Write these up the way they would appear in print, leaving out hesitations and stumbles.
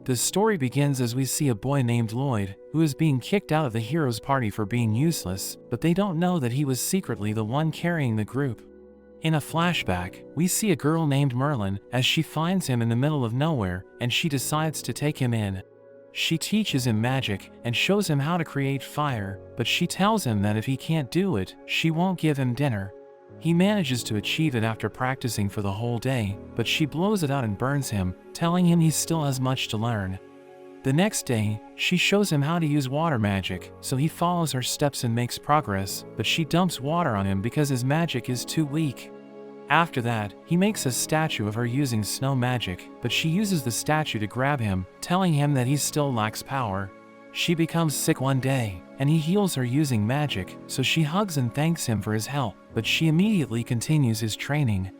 The story begins as we see a boy named Lloyd, who is being kicked out of the hero's party for being useless, but they don't know that he was secretly the one carrying the group. In a flashback, we see a girl named Merlin as she finds him in the middle of nowhere, and she decides to take him in. She teaches him magic and shows him how to create fire, but she tells him that if he can't do it, she won't give him dinner. He manages to achieve it after practicing for the whole day, but she blows it out and burns him, telling him he still has much to learn. The next day, she shows him how to use water magic, so he follows her steps and makes progress, but she dumps water on him because his magic is too weak. After that, he makes a statue of her using snow magic, but she uses the statue to grab him, telling him that he still lacks power. She becomes sick one day, and he heals her using magic, so she hugs and thanks him for his help, but she immediately continues his training.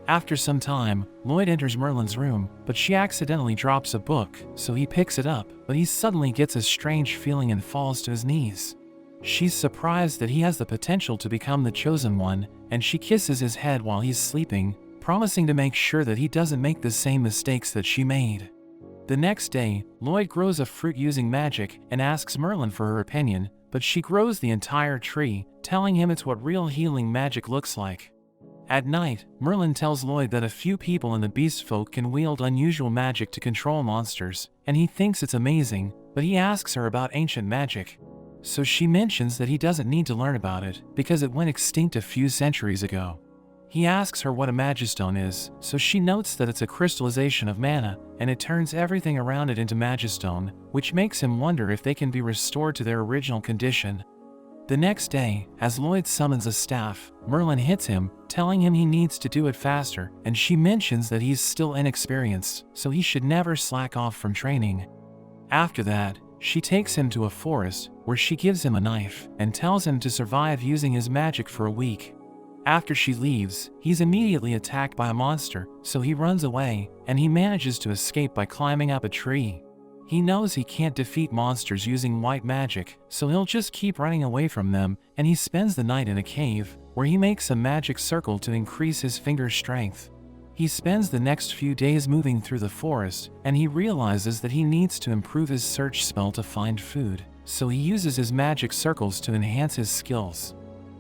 After some time, Lloyd enters Merlin's room, but she accidentally drops a book, so he picks it up, but he suddenly gets a strange feeling and falls to his knees. She's surprised that he has the potential to become the chosen one, and she kisses his head while he's sleeping, promising to make sure that he doesn't make the same mistakes that she made. The next day, Lloyd grows a fruit using magic and asks Merlin for her opinion, but she grows the entire tree, telling him it's what real healing magic looks like. At night, Merlin tells Lloyd that a few people in the beast folk can wield unusual magic to control monsters, and he thinks it's amazing, but he asks her about ancient magic. So she mentions that he doesn't need to learn about it, because it went extinct a few centuries ago. He asks her what a magistone is, so she notes that it's a crystallization of mana, and it turns everything around it into magistone, which makes him wonder if they can be restored to their original condition. The next day, as Lloyd summons a staff, Merlin hits him, telling him he needs to do it faster, and she mentions that he's still inexperienced, so he should never slack off from training. After that, she takes him to a forest, where she gives him a knife, and tells him to survive using his magic for a week. After she leaves, he's immediately attacked by a monster, so he runs away, and he manages to escape by climbing up a tree. He knows he can't defeat monsters using white magic, so he'll just keep running away from them, and he spends the night in a cave, where he makes a magic circle to increase his finger strength. He spends the next few days moving through the forest, and he realizes that he needs to improve his search spell to find food, so he uses his magic circles to enhance his skills.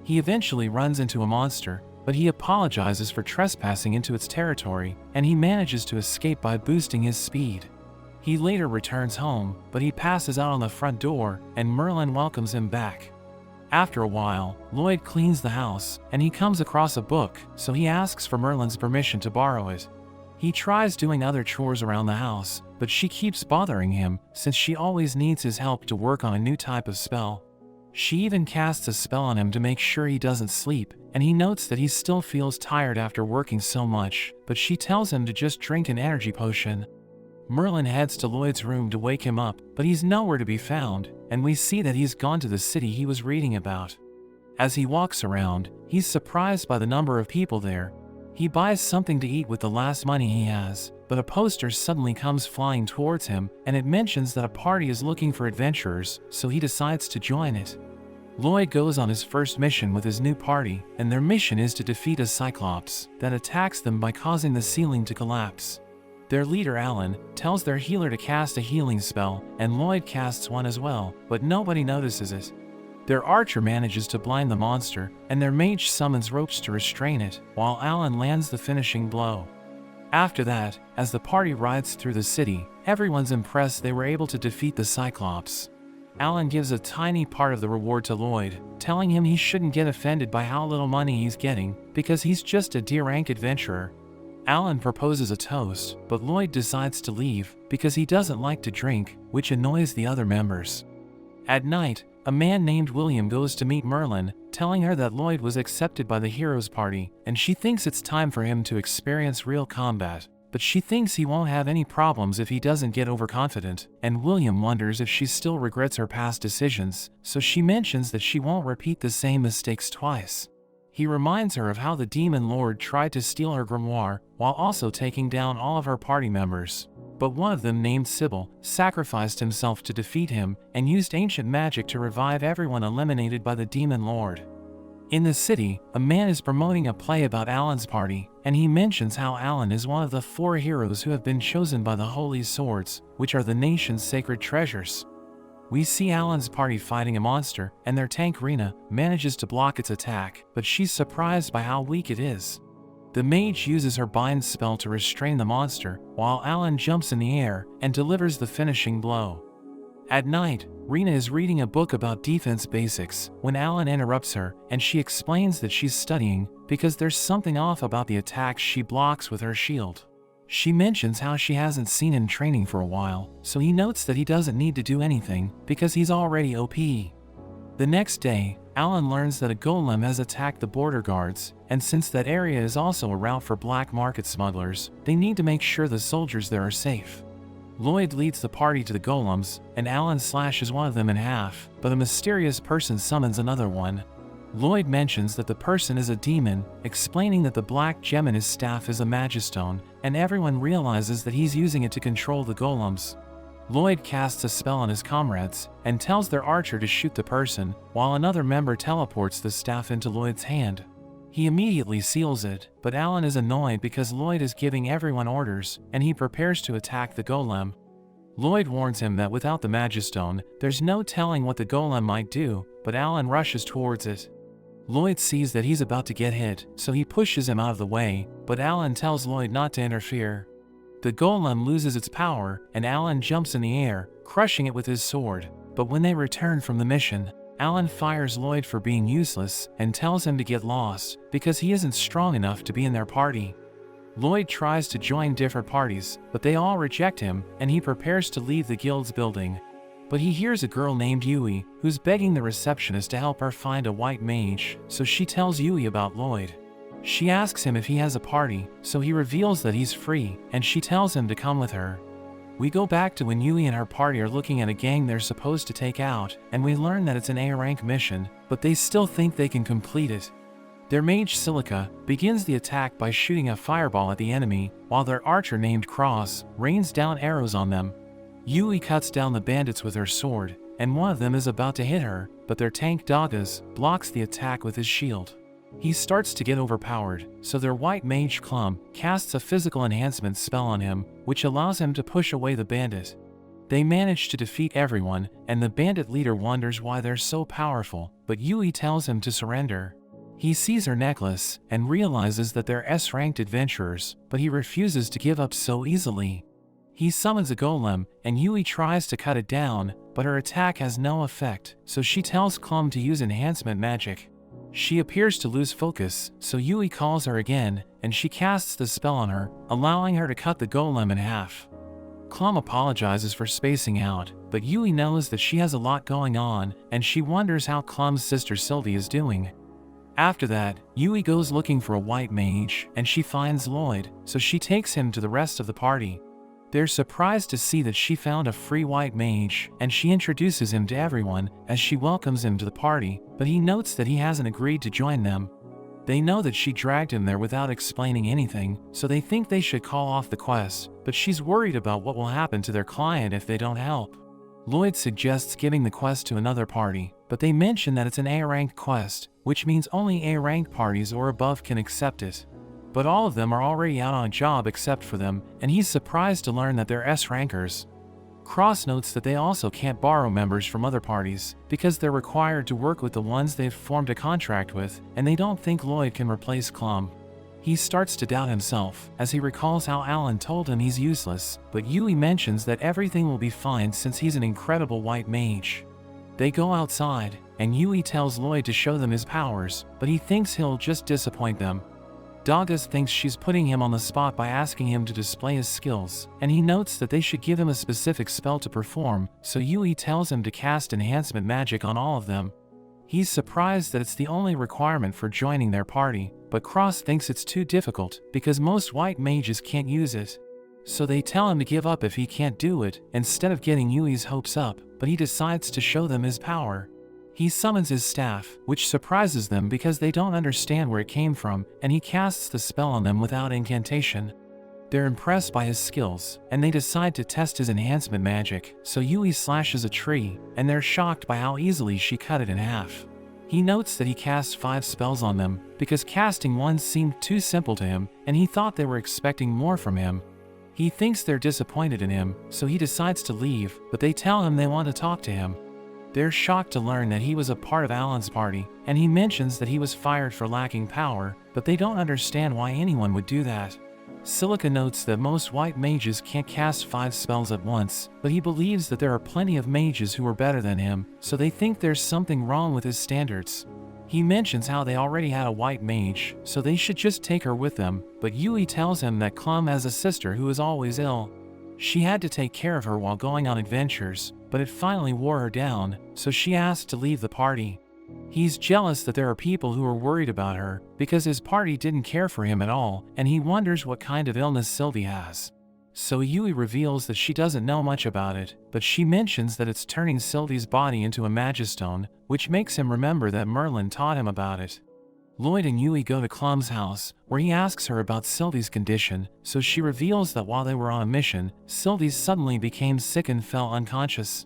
He eventually runs into a monster, but he apologizes for trespassing into its territory, and he manages to escape by boosting his speed. He later returns home, but he passes out on the front door, and Merlin welcomes him back. After a while, Lloyd cleans the house, and he comes across a book, so he asks for Merlin's permission to borrow it. He tries doing other chores around the house, but she keeps bothering him, since she always needs his help to work on a new type of spell. She even casts a spell on him to make sure he doesn't sleep, and he notes that he still feels tired after working so much, but she tells him to just drink an energy potion. Merlin heads to Lloyd's room to wake him up, but he's nowhere to be found, and we see that he's gone to the city he was reading about. As he walks around, he's surprised by the number of people there. He buys something to eat with the last money he has, but a poster suddenly comes flying towards him, and it mentions that a party is looking for adventurers, so he decides to join it. Lloyd goes on his first mission with his new party, and their mission is to defeat a cyclops that attacks them by causing the ceiling to collapse. Their leader Alan tells their healer to cast a healing spell, and Lloyd casts one as well, but nobody notices it. Their archer manages to blind the monster, and their mage summons ropes to restrain it, while Alan lands the finishing blow. After that, as the party rides through the city, everyone's impressed they were able to defeat the cyclops. Alan gives a tiny part of the reward to Lloyd, telling him he shouldn't get offended by how little money he's getting, because he's just a D-rank adventurer. Alan proposes a toast, but Lloyd decides to leave, because he doesn't like to drink, which annoys the other members. At night, a man named William goes to meet Merlin, telling her that Lloyd was accepted by the heroes' party, and she thinks it's time for him to experience real combat. But she thinks he won't have any problems if he doesn't get overconfident, and William wonders if she still regrets her past decisions, so she mentions that she won't repeat the same mistakes twice. He reminds her of how the demon lord tried to steal her grimoire, while also taking down all of her party members. But one of them, named Sybil, sacrificed himself to defeat him, and used ancient magic to revive everyone eliminated by the demon lord. In the city, a man is promoting a play about Alan's party, and he mentions how Alan is one of the 4 heroes who have been chosen by the Holy Swords, which are the nation's sacred treasures. We see Alan's party fighting a monster, and their tank Rena manages to block its attack, but she's surprised by how weak it is. The mage uses her bind spell to restrain the monster, while Alan jumps in the air and delivers the finishing blow. At night, Rena is reading a book about defense basics when Alan interrupts her, and she explains that she's studying because there's something off about the attacks she blocks with her shield. She mentions how she hasn't seen him training for a while, so he notes that he doesn't need to do anything because he's already OP. The next day, Alan learns that a golem has attacked the border guards, and since that area is also a route for black market smugglers, they need to make sure the soldiers there are safe. Lloyd leads the party to the golems, and Alan slashes one of them in half, but a mysterious person summons another one. Lloyd mentions that the person is a demon, explaining that the black gem in his staff is a magistone, and everyone realizes that he's using it to control the golems. Lloyd casts a spell on his comrades, and tells their archer to shoot the person, while another member teleports the staff into Lloyd's hand. He immediately seals it, but Alan is annoyed because Lloyd is giving everyone orders, and he prepares to attack the golem. Lloyd warns him that without the magistone, there's no telling what the golem might do, but Alan rushes towards it. Lloyd sees that he's about to get hit, so he pushes him out of the way, but Alan tells Lloyd not to interfere. The golem loses its power, and Alan jumps in the air, crushing it with his sword, but when they return from the mission, Alan fires Lloyd for being useless and tells him to get lost because he isn't strong enough to be in their party. Lloyd tries to join different parties, but they all reject him, and he prepares to leave the guild's building. But he hears a girl named Yui who's begging the receptionist to help her find a white mage, so she tells Yui about Lloyd. She asks him if he has a party, so he reveals that he's free, and she tells him to come with her. We go back to when Yui and her party are looking at a gang they're supposed to take out, and we learn that it's an A-rank mission, but they still think they can complete it. Their mage Silica begins the attack by shooting a fireball at the enemy, while their archer named Cross rains down arrows on them. Yui cuts down the bandits with her sword, and one of them is about to hit her, but their tank Dagas blocks the attack with his shield. He starts to get overpowered, so their white mage Clum casts a physical enhancement spell on him, which allows him to push away the bandit. They manage to defeat everyone, and the bandit leader wonders why they're so powerful, but Yui tells him to surrender. He sees her necklace and realizes that they're S-ranked adventurers, but he refuses to give up so easily. He summons a golem, and Yui tries to cut it down, but her attack has no effect, so she tells Clum to use enhancement magic. She appears to lose focus, so Yui calls her again, and she casts the spell on her, allowing her to cut the golem in half. Clum apologizes for spacing out, but Yui knows that she has a lot going on, and she wonders how Clum's sister Sylvie is doing. After that, Yui goes looking for a white mage, and she finds Lloyd, so she takes him to the rest of the party. They're surprised to see that she found a free white mage, and she introduces him to everyone as she welcomes him to the party, but he notes that he hasn't agreed to join them. They know that she dragged him there without explaining anything, so they think they should call off the quest, but she's worried about what will happen to their client if they don't help. Lloyd suggests giving the quest to another party, but they mention that it's an A-ranked quest, which means only A-ranked parties or above can accept it. But all of them are already out on a job except for them, and he's surprised to learn that they're S-rankers. Cross notes that they also can't borrow members from other parties, because they're required to work with the ones they've formed a contract with, and they don't think Lloyd can replace Clum. He starts to doubt himself, as he recalls how Alan told him he's useless, but Yui mentions that everything will be fine since he's an incredible white mage. They go outside, and Yui tells Lloyd to show them his powers, but he thinks he'll just disappoint them. Dagas thinks she's putting him on the spot by asking him to display his skills, and he notes that they should give him a specific spell to perform, so Yui tells him to cast enhancement magic on all of them. He's surprised that it's the only requirement for joining their party, but Cross thinks it's too difficult because most white mages can't use it. So they tell him to give up if he can't do it, instead of getting Yui's hopes up, but he decides to show them his power. He summons his staff, which surprises them because they don't understand where it came from, and he casts the spell on them without incantation. They're impressed by his skills, and they decide to test his enhancement magic, so Yui slashes a tree, and they're shocked by how easily she cut it in half. He notes that he casts 5 spells on them, because casting one seemed too simple to him, and he thought they were expecting more from him. He thinks they're disappointed in him, so he decides to leave, but they tell him they want to talk to him. They're shocked to learn that he was a part of Alan's party, and he mentions that he was fired for lacking power, but they don't understand why anyone would do that. Silica notes that most white mages can't cast 5 spells at once, but he believes that there are plenty of mages who are better than him, so they think there's something wrong with his standards. He mentions how they already had a white mage, so they should just take her with them, but Yui tells him that Clum has a sister who is always ill. She had to take care of her while going on adventures, but it finally wore her down, so she asked to leave the party. He's jealous that there are people who are worried about her, because his party didn't care for him at all, and he wonders what kind of illness Sylvie has. So Yui reveals that she doesn't know much about it, but she mentions that it's turning Sylvie's body into a magistone, which makes him remember that Merlin taught him about it. Lloyd and Yui go to Clum's house, where he asks her about Sylvie's condition, so she reveals that while they were on a mission, Sylvie suddenly became sick and fell unconscious.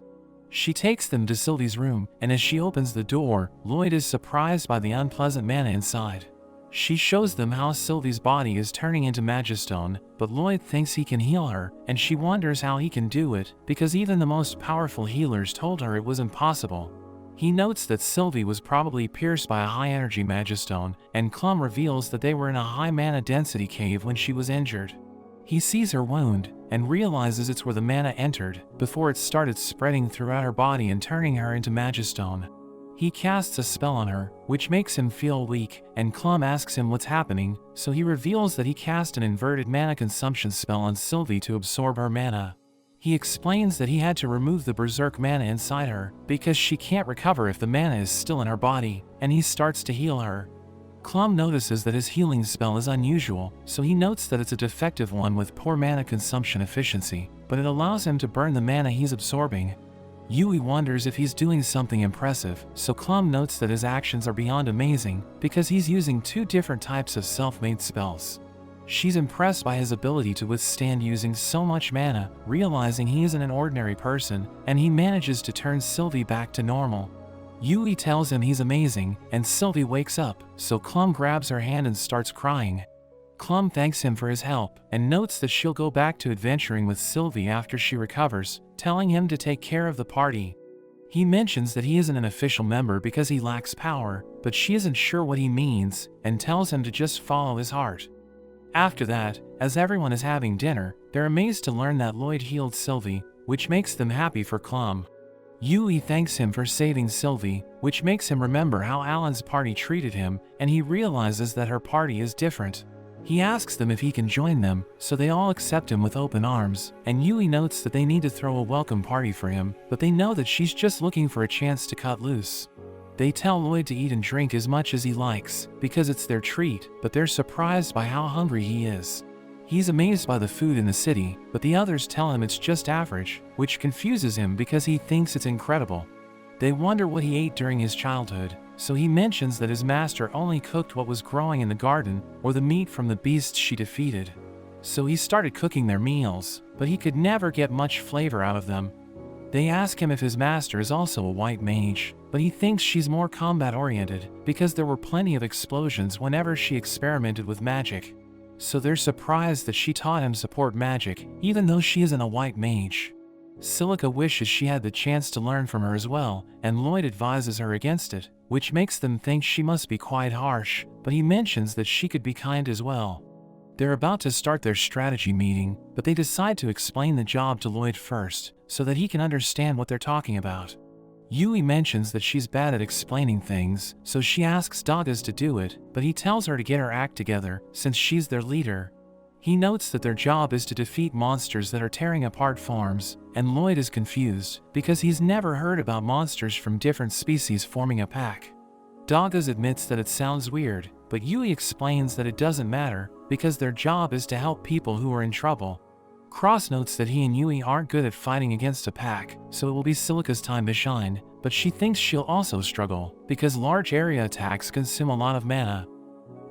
She takes them to Sylvie's room, and as she opens the door, Lloyd is surprised by the unpleasant mana inside. She shows them how Sylvie's body is turning into magistone, but Lloyd thinks he can heal her, and she wonders how he can do it, because even the most powerful healers told her it was impossible. He notes that Sylvie was probably pierced by a high-energy magistone, and Clum reveals that they were in a high mana density cave when she was injured. He sees her wound, and realizes it's where the mana entered, before it started spreading throughout her body and turning her into magistone. He casts a spell on her, which makes him feel weak, and Clum asks him what's happening, so he reveals that he cast an inverted mana consumption spell on Sylvie to absorb her mana. He explains that he had to remove the berserk mana inside her, because she can't recover if the mana is still in her body, and he starts to heal her. Clum notices that his healing spell is unusual, so he notes that it's a defective one with poor mana consumption efficiency, but it allows him to burn the mana he's absorbing. Yui wonders if he's doing something impressive, so Clum notes that his actions are beyond amazing, because he's using 2 different types of self-made spells. She's impressed by his ability to withstand using so much mana, realizing he isn't an ordinary person, and he manages to turn Sylvie back to normal. Yui tells him he's amazing, and Sylvie wakes up, so Clum grabs her hand and starts crying. Clum thanks him for his help, and notes that she'll go back to adventuring with Sylvie after she recovers, telling him to take care of the party. He mentions that he isn't an official member because he lacks power, but she isn't sure what he means, and tells him to just follow his heart. After that, as everyone is having dinner, they're amazed to learn that Lloyd healed Sylvie, which makes them happy for Clum. Yui thanks him for saving Sylvie, which makes him remember how Alan's party treated him, and he realizes that her party is different. He asks them if he can join them, so they all accept him with open arms, and Yui notes that they need to throw a welcome party for him, but they know that she's just looking for a chance to cut loose. They tell Lloyd to eat and drink as much as he likes, because it's their treat, but they're surprised by how hungry he is. He's amazed by the food in the city, but the others tell him it's just average, which confuses him because he thinks it's incredible. They wonder what he ate during his childhood, so he mentions that his master only cooked what was growing in the garden, or the meat from the beasts she defeated. So he started cooking their meals, but he could never get much flavor out of them. They ask him if his master is also a white mage, but he thinks she's more combat-oriented, because there were plenty of explosions whenever she experimented with magic. So they're surprised that she taught him support magic, even though she isn't a white mage. Silica wishes she had the chance to learn from her as well, and Lloyd advises her against it, which makes them think she must be quite harsh, but he mentions that she could be kind as well. They're about to start their strategy meeting, but they decide to explain the job to Lloyd first, so that he can understand what they're talking about. Yui mentions that she's bad at explaining things, so she asks Dagas to do it, but he tells her to get her act together, since she's their leader. He notes that their job is to defeat monsters that are tearing apart farms, and Lloyd is confused, because he's never heard about monsters from different species forming a pack. Dagas admits that it sounds weird, but Yui explains that it doesn't matter, because their job is to help people who are in trouble. Cross notes that he and Yui aren't good at fighting against a pack, so it will be Silica's time to shine, but she thinks she'll also struggle, because large area attacks consume a lot of mana.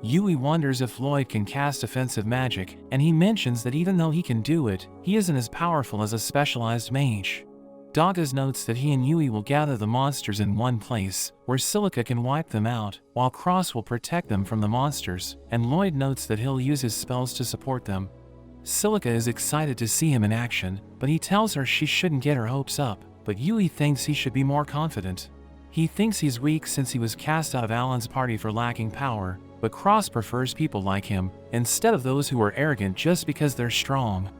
Yui wonders if Lloyd can cast offensive magic, and he mentions that even though he can do it, he isn't as powerful as a specialized mage. Dagas notes that he and Yui will gather the monsters in one place, where Silica can wipe them out, while Cross will protect them from the monsters, and Lloyd notes that he'll use his spells to support them. Silica is excited to see him in action, but he tells her she shouldn't get her hopes up, but Yui thinks he should be more confident. He thinks he's weak since he was cast out of Alan's party for lacking power, but Cross prefers people like him, instead of those who are arrogant just because they're strong.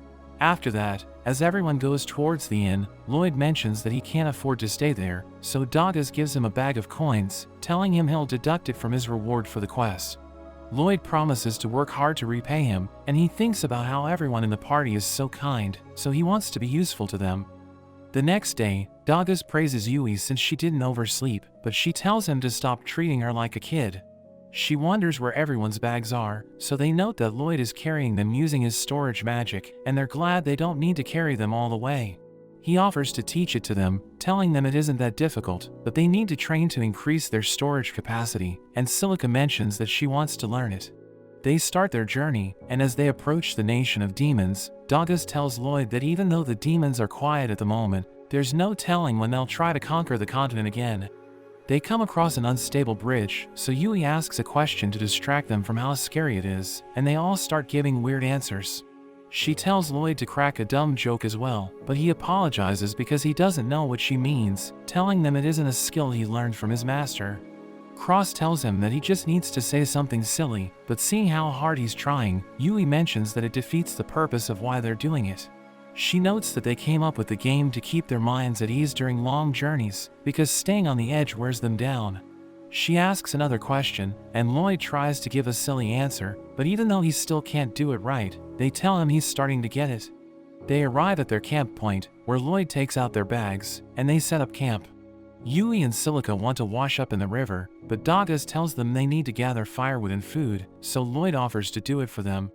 After that, as everyone goes towards the inn, Lloyd mentions that he can't afford to stay there, so Dagas gives him a bag of coins, telling him he'll deduct it from his reward for the quest. Lloyd promises to work hard to repay him, and he thinks about how everyone in the party is so kind, so he wants to be useful to them. The next day, Dagas praises Yui since she didn't oversleep, but she tells him to stop treating her like a kid. She wonders where everyone's bags are, so they note that Lloyd is carrying them using his storage magic, and they're glad they don't need to carry them all the way. He offers to teach it to them, telling them it isn't that difficult, but they need to train to increase their storage capacity, and Silica mentions that she wants to learn it. They start their journey, and as they approach the nation of demons, Dagas tells Lloyd that even though the demons are quiet at the moment, there's no telling when they'll try to conquer the continent again. They come across an unstable bridge, so Yui asks a question to distract them from how scary it is, and they all start giving weird answers. She tells Lloyd to crack a dumb joke as well, but he apologizes because he doesn't know what she means, telling them it isn't a skill he learned from his master. Cross tells him that he just needs to say something silly, but seeing how hard he's trying, Yui mentions that it defeats the purpose of why they're doing it. She notes that they came up with the game to keep their minds at ease during long journeys, because staying on the edge wears them down. She asks another question, and Lloyd tries to give a silly answer, but even though he still can't do it right, they tell him he's starting to get it. They arrive at their camp point, where Lloyd takes out their bags, and they set up camp. Yui and Silica want to wash up in the river, but Dagas tells them they need to gather firewood and food, so Lloyd offers to do it for them.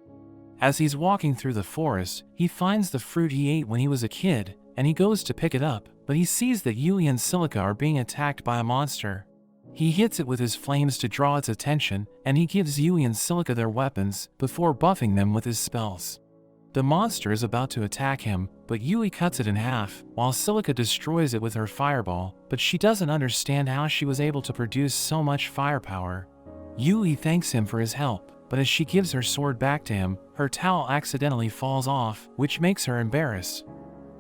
As he's walking through the forest, he finds the fruit he ate when he was a kid, and he goes to pick it up, but he sees that Yui and Silica are being attacked by a monster. He hits it with his flames to draw its attention, and he gives Yui and Silica their weapons, before buffing them with his spells. The monster is about to attack him, but Yui cuts it in half, while Silica destroys it with her fireball, but she doesn't understand how she was able to produce so much firepower. Yui thanks him for his help, but as she gives her sword back to him, her towel accidentally falls off, which makes her embarrassed.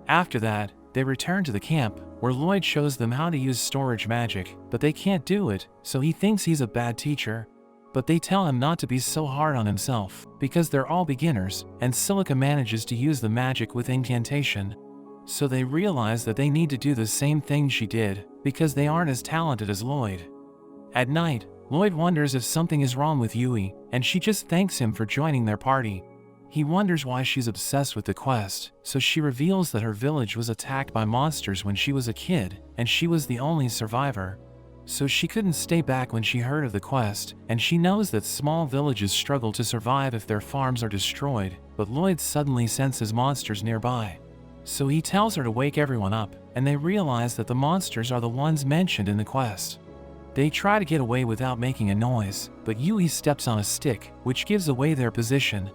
After that, they return to the camp, where Lloyd shows them how to use storage magic, but they can't do it, so he thinks he's a bad teacher. But they tell him not to be so hard on himself, because they're all beginners, and Silica manages to use the magic with incantation. So they realize that they need to do the same thing she did, because they aren't as talented as Lloyd. At night, Lloyd wonders if something is wrong with Yui, and she just thanks him for joining their party. He wonders why she's obsessed with the quest, so she reveals that her village was attacked by monsters when she was a kid, and she was the only survivor. So she couldn't stay back when she heard of the quest, and she knows that small villages struggle to survive if their farms are destroyed, but Lloyd suddenly senses monsters nearby. So he tells her to wake everyone up, and they realize that the monsters are the ones mentioned in the quest. They try to get away without making a noise, but Yui steps on a stick, which gives away their position.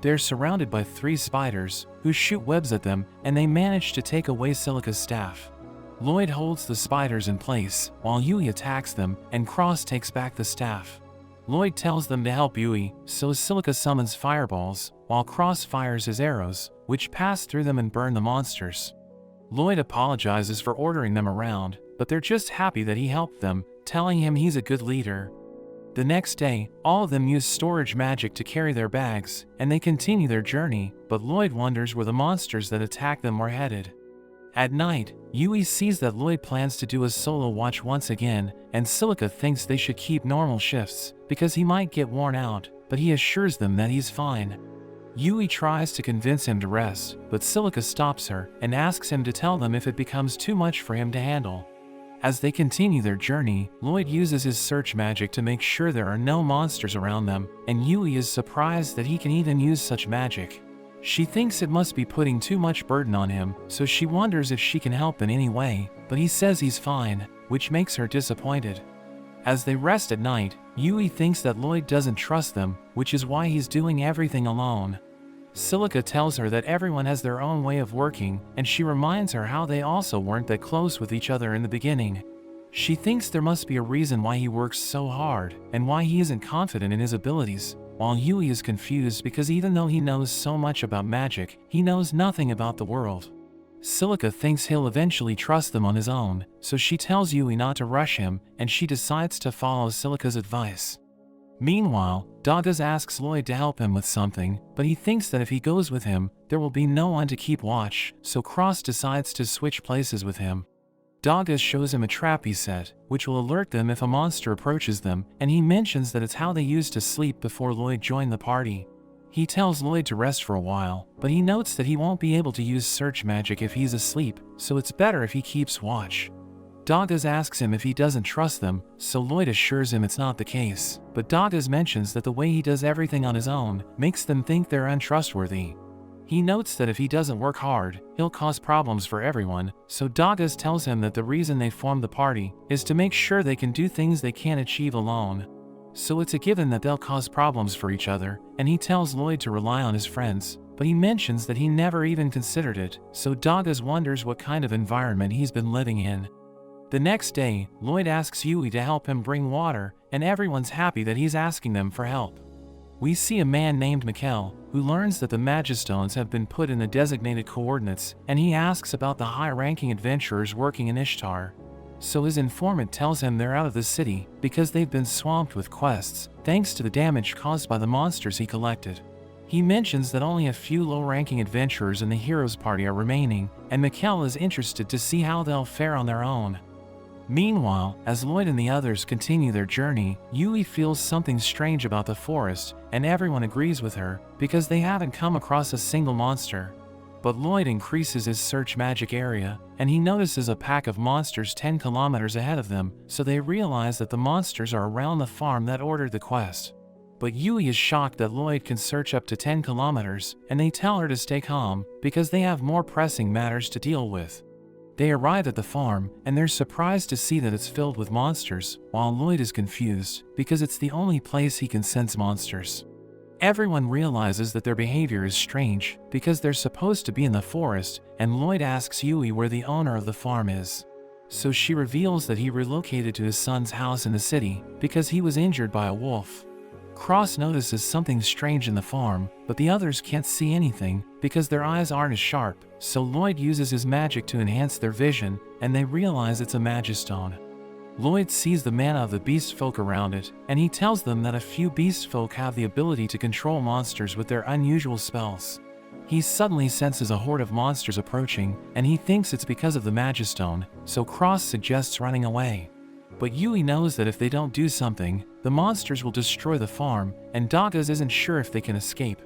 They're surrounded by 3 spiders, who shoot webs at them, and they manage to take away Silica's staff. Lloyd holds the spiders in place, while Yui attacks them, and Cross takes back the staff. Lloyd tells them to help Yui, so Silica summons fireballs, while Cross fires his arrows, which pass through them and burn the monsters. Lloyd apologizes for ordering them around, but they're just happy that he helped them, telling him he's a good leader. The next day, all of them use storage magic to carry their bags, and they continue their journey, but Lloyd wonders where the monsters that attacked them were headed. At night, Yui sees that Lloyd plans to do a solo watch once again, and Silica thinks they should keep normal shifts, because he might get worn out, but he assures them that he's fine. Yui tries to convince him to rest, but Silica stops her, and asks him to tell them if it becomes too much for him to handle. As they continue their journey, Lloyd uses his search magic to make sure there are no monsters around them, and Yui is surprised that he can even use such magic. She thinks it must be putting too much burden on him, so she wonders if she can help in any way, but he says he's fine, which makes her disappointed. As they rest at night, Yui thinks that Lloyd doesn't trust them, which is why he's doing everything alone. Silica tells her that everyone has their own way of working, and she reminds her how they also weren't that close with each other in the beginning. She thinks there must be a reason why he works so hard, and why he isn't confident in his abilities, while Yui is confused because even though he knows so much about magic, he knows nothing about the world. Silica thinks he'll eventually trust them on his own, so she tells Yui not to rush him, and she decides to follow Silica's advice. Meanwhile, Dagas asks Lloyd to help him with something, but he thinks that if he goes with him, there will be no one to keep watch, so Cross decides to switch places with him. Dagas shows him a trap he set, which will alert them if a monster approaches them, and he mentions that it's how they used to sleep before Lloyd joined the party. He tells Lloyd to rest for a while, but he notes that he won't be able to use search magic if he's asleep, so it's better if he keeps watch. Dagas asks him if he doesn't trust them, so Lloyd assures him it's not the case, but Dagas mentions that the way he does everything on his own makes them think they're untrustworthy. He notes that if he doesn't work hard, he'll cause problems for everyone, so Dagas tells him that the reason they formed the party is to make sure they can do things they can't achieve alone. So it's a given that they'll cause problems for each other, and he tells Lloyd to rely on his friends, but he mentions that he never even considered it, so Dagas wonders what kind of environment he's been living in. The next day, Lloyd asks Yui to help him bring water, and everyone's happy that he's asking them for help. We see a man named Mikkel, who learns that the magistones have been put in the designated coordinates, and he asks about the high-ranking adventurers working in Ishtar. So his informant tells him they're out of the city because they've been swamped with quests, thanks to the damage caused by the monsters he collected. He mentions that only a few low-ranking adventurers in the heroes' party are remaining, and Mikkel is interested to see how they'll fare on their own. Meanwhile, as Lloyd and the others continue their journey, Yui feels something strange about the forest, and everyone agrees with her, because they haven't come across a single monster. But Lloyd increases his search magic area, and he notices a pack of monsters 10 kilometers ahead of them, so they realize that the monsters are around the farm that ordered the quest. But Yui is shocked that Lloyd can search up to 10 kilometers, and they tell her to stay calm, because they have more pressing matters to deal with. They arrive at the farm, and they're surprised to see that it's filled with monsters, while Lloyd is confused, because it's the only place he can sense monsters. Everyone realizes that their behavior is strange, because they're supposed to be in the forest, and Lloyd asks Yui where the owner of the farm is. So she reveals that he relocated to his son's house in the city, because he was injured by a wolf. Cross notices something strange in the farm, but the others can't see anything, because their eyes aren't as sharp, so Lloyd uses his magic to enhance their vision, and they realize it's a magistone. Lloyd sees the mana of the beast folk around it, and he tells them that a few beast folk have the ability to control monsters with their unusual spells. He suddenly senses a horde of monsters approaching, and he thinks it's because of the magistone, so Cross suggests running away. But Yui knows that if they don't do something, the monsters will destroy the farm, and Dagas isn't sure if they can escape.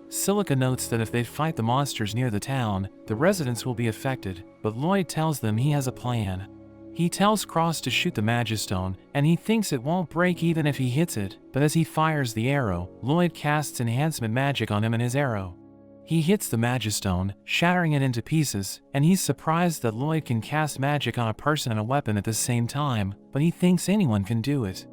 Silica notes that if they fight the monsters near the town, the residents will be affected, but Lloyd tells them he has a plan. He tells Cross to shoot the magistone, and he thinks it won't break even if he hits it, but as he fires the arrow, Lloyd casts enhancement magic on him and his arrow. He hits the magistone, shattering it into pieces, and he's surprised that Lloyd can cast magic on a person and a weapon at the same time, but he thinks anyone can do it.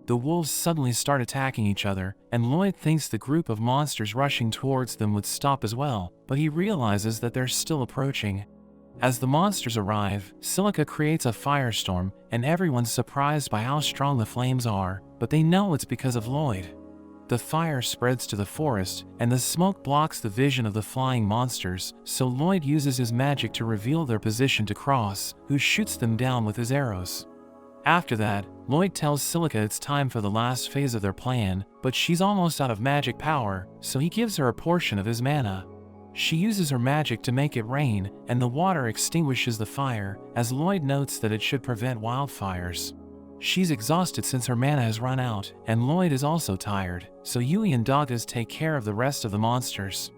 The wolves suddenly start attacking each other, and Lloyd thinks the group of monsters rushing towards them would stop as well, but he realizes that they're still approaching. As the monsters arrive, Silica creates a firestorm, and everyone's surprised by how strong the flames are, but they know it's because of Lloyd. The fire spreads to the forest, and the smoke blocks the vision of the flying monsters, so Lloyd uses his magic to reveal their position to Cross, who shoots them down with his arrows. After that, Lloyd tells Silica it's time for the last phase of their plan, but she's almost out of magic power, so he gives her a portion of his mana. She uses her magic to make it rain, and the water extinguishes the fire, as Lloyd notes that it should prevent wildfires. She's exhausted since her mana has run out, and Lloyd is also tired, so Yui and Dagas take care of the rest of the monsters.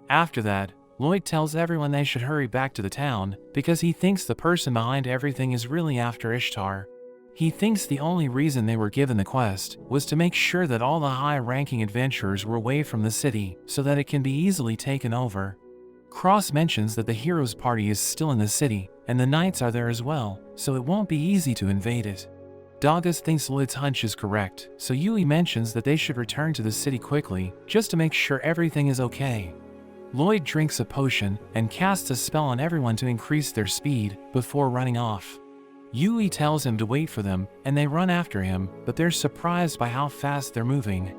After that, Lloyd tells everyone they should hurry back to the town, because he thinks the person behind everything is really after Ishtar. He thinks the only reason they were given the quest was to make sure that all the high-ranking adventurers were away from the city, so that it can be easily taken over. Cross mentions that the heroes' party is still in the city, and the knights are there as well, so it won't be easy to invade it. Dagas thinks Lloyd's hunch is correct, so Yui mentions that they should return to the city quickly, just to make sure everything is okay. Lloyd drinks a potion and casts a spell on everyone to increase their speed before running off. Yui tells him to wait for them, and they run after him, but they're surprised by how fast they're moving.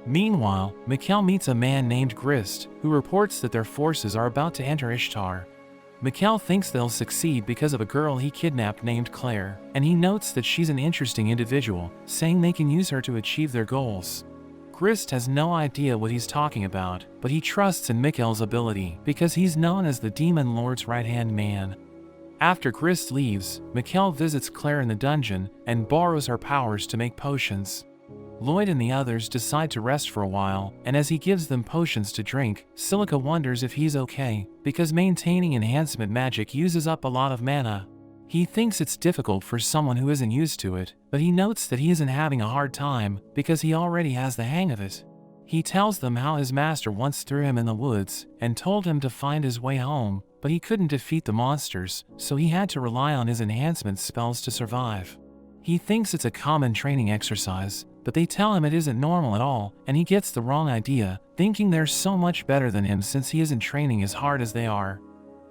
Meanwhile, Mikkel meets a man named Grist, who reports that their forces are about to enter Ishtar. Mikkel thinks they'll succeed because of a girl he kidnapped named Claire, and he notes that she's an interesting individual, saying they can use her to achieve their goals. Grist has no idea what he's talking about, but he trusts in Mikkel's ability because he's known as the Demon Lord's right-hand man. After Grist leaves, Mikkel visits Claire in the dungeon and borrows her powers to make potions. Lloyd and the others decide to rest for a while, and as he gives them potions to drink, Silica wonders if he's okay, because maintaining enhancement magic uses up a lot of mana. He thinks it's difficult for someone who isn't used to it, but he notes that he isn't having a hard time, because he already has the hang of it. He tells them how his master once threw him in the woods, and told him to find his way home, but he couldn't defeat the monsters, so he had to rely on his enhancement spells to survive. He thinks it's a common training exercise, but they tell him it isn't normal at all, and he gets the wrong idea, thinking they're so much better than him since he isn't training as hard as they are.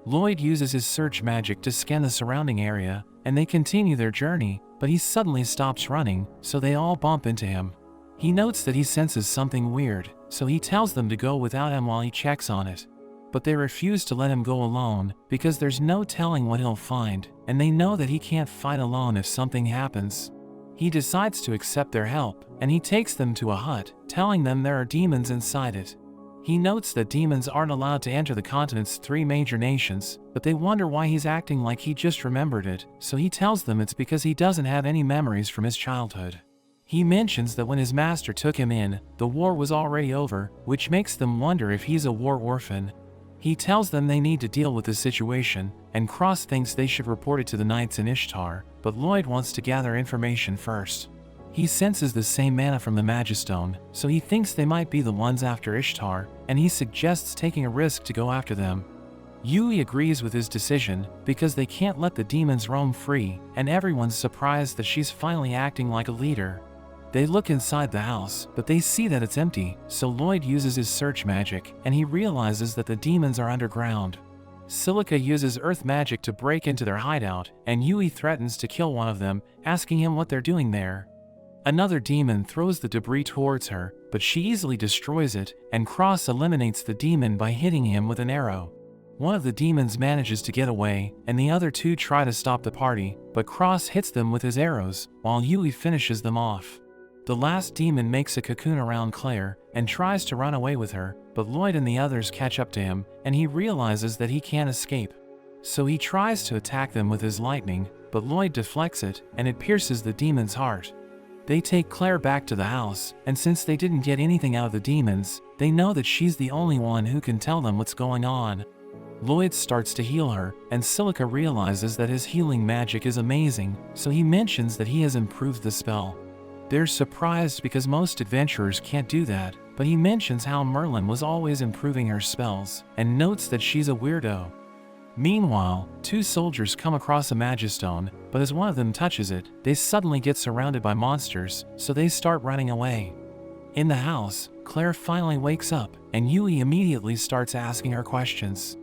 Lloyd uses his search magic to scan the surrounding area, and they continue their journey, but he suddenly stops running, so they all bump into him. He notes that he senses something weird, so he tells them to go without him while he checks on it. But they refuse to let him go alone, because there's no telling what he'll find, and they know that he can't fight alone if something happens. He decides to accept their help, and he takes them to a hut, telling them there are demons inside it. He notes that demons aren't allowed to enter the continent's 3 major nations, but they wonder why he's acting like he just remembered it, so he tells them it's because he doesn't have any memories from his childhood. He mentions that when his master took him in, the war was already over, which makes them wonder if he's a war orphan. He tells them they need to deal with the situation, and Cross thinks they should report it to the knights in Ishtar, but Lloyd wants to gather information first. He senses the same mana from the magistone, so he thinks they might be the ones after Ishtar, and he suggests taking a risk to go after them. Yui agrees with his decision, because they can't let the demons roam free, and everyone's surprised that she's finally acting like a leader. They look inside the house, but they see that it's empty, so Lloyd uses his search magic, and he realizes that the demons are underground. Silica uses earth magic to break into their hideout, and Yui threatens to kill one of them, asking him what they're doing there. Another demon throws the debris towards her, but she easily destroys it, and Cross eliminates the demon by hitting him with an arrow. One of the demons manages to get away, and the other 2 try to stop the party, but Cross hits them with his arrows, while Yui finishes them off. The last demon makes a cocoon around Claire, and tries to run away with her, but Lloyd and the others catch up to him, and he realizes that he can't escape. So he tries to attack them with his lightning, but Lloyd deflects it, and it pierces the demon's heart. They take Claire back to the house, and since they didn't get anything out of the demons, they know that she's the only one who can tell them what's going on. Lloyd starts to heal her, and Silica realizes that his healing magic is amazing, so he mentions that he has improved the spell. They're surprised because most adventurers can't do that, but he mentions how Merlin was always improving her spells, and notes that she's a weirdo. Meanwhile, 2 soldiers come across a magistone, but as one of them touches it, they suddenly get surrounded by monsters, so they start running away. In the house, Claire finally wakes up, and Yui immediately starts asking her questions.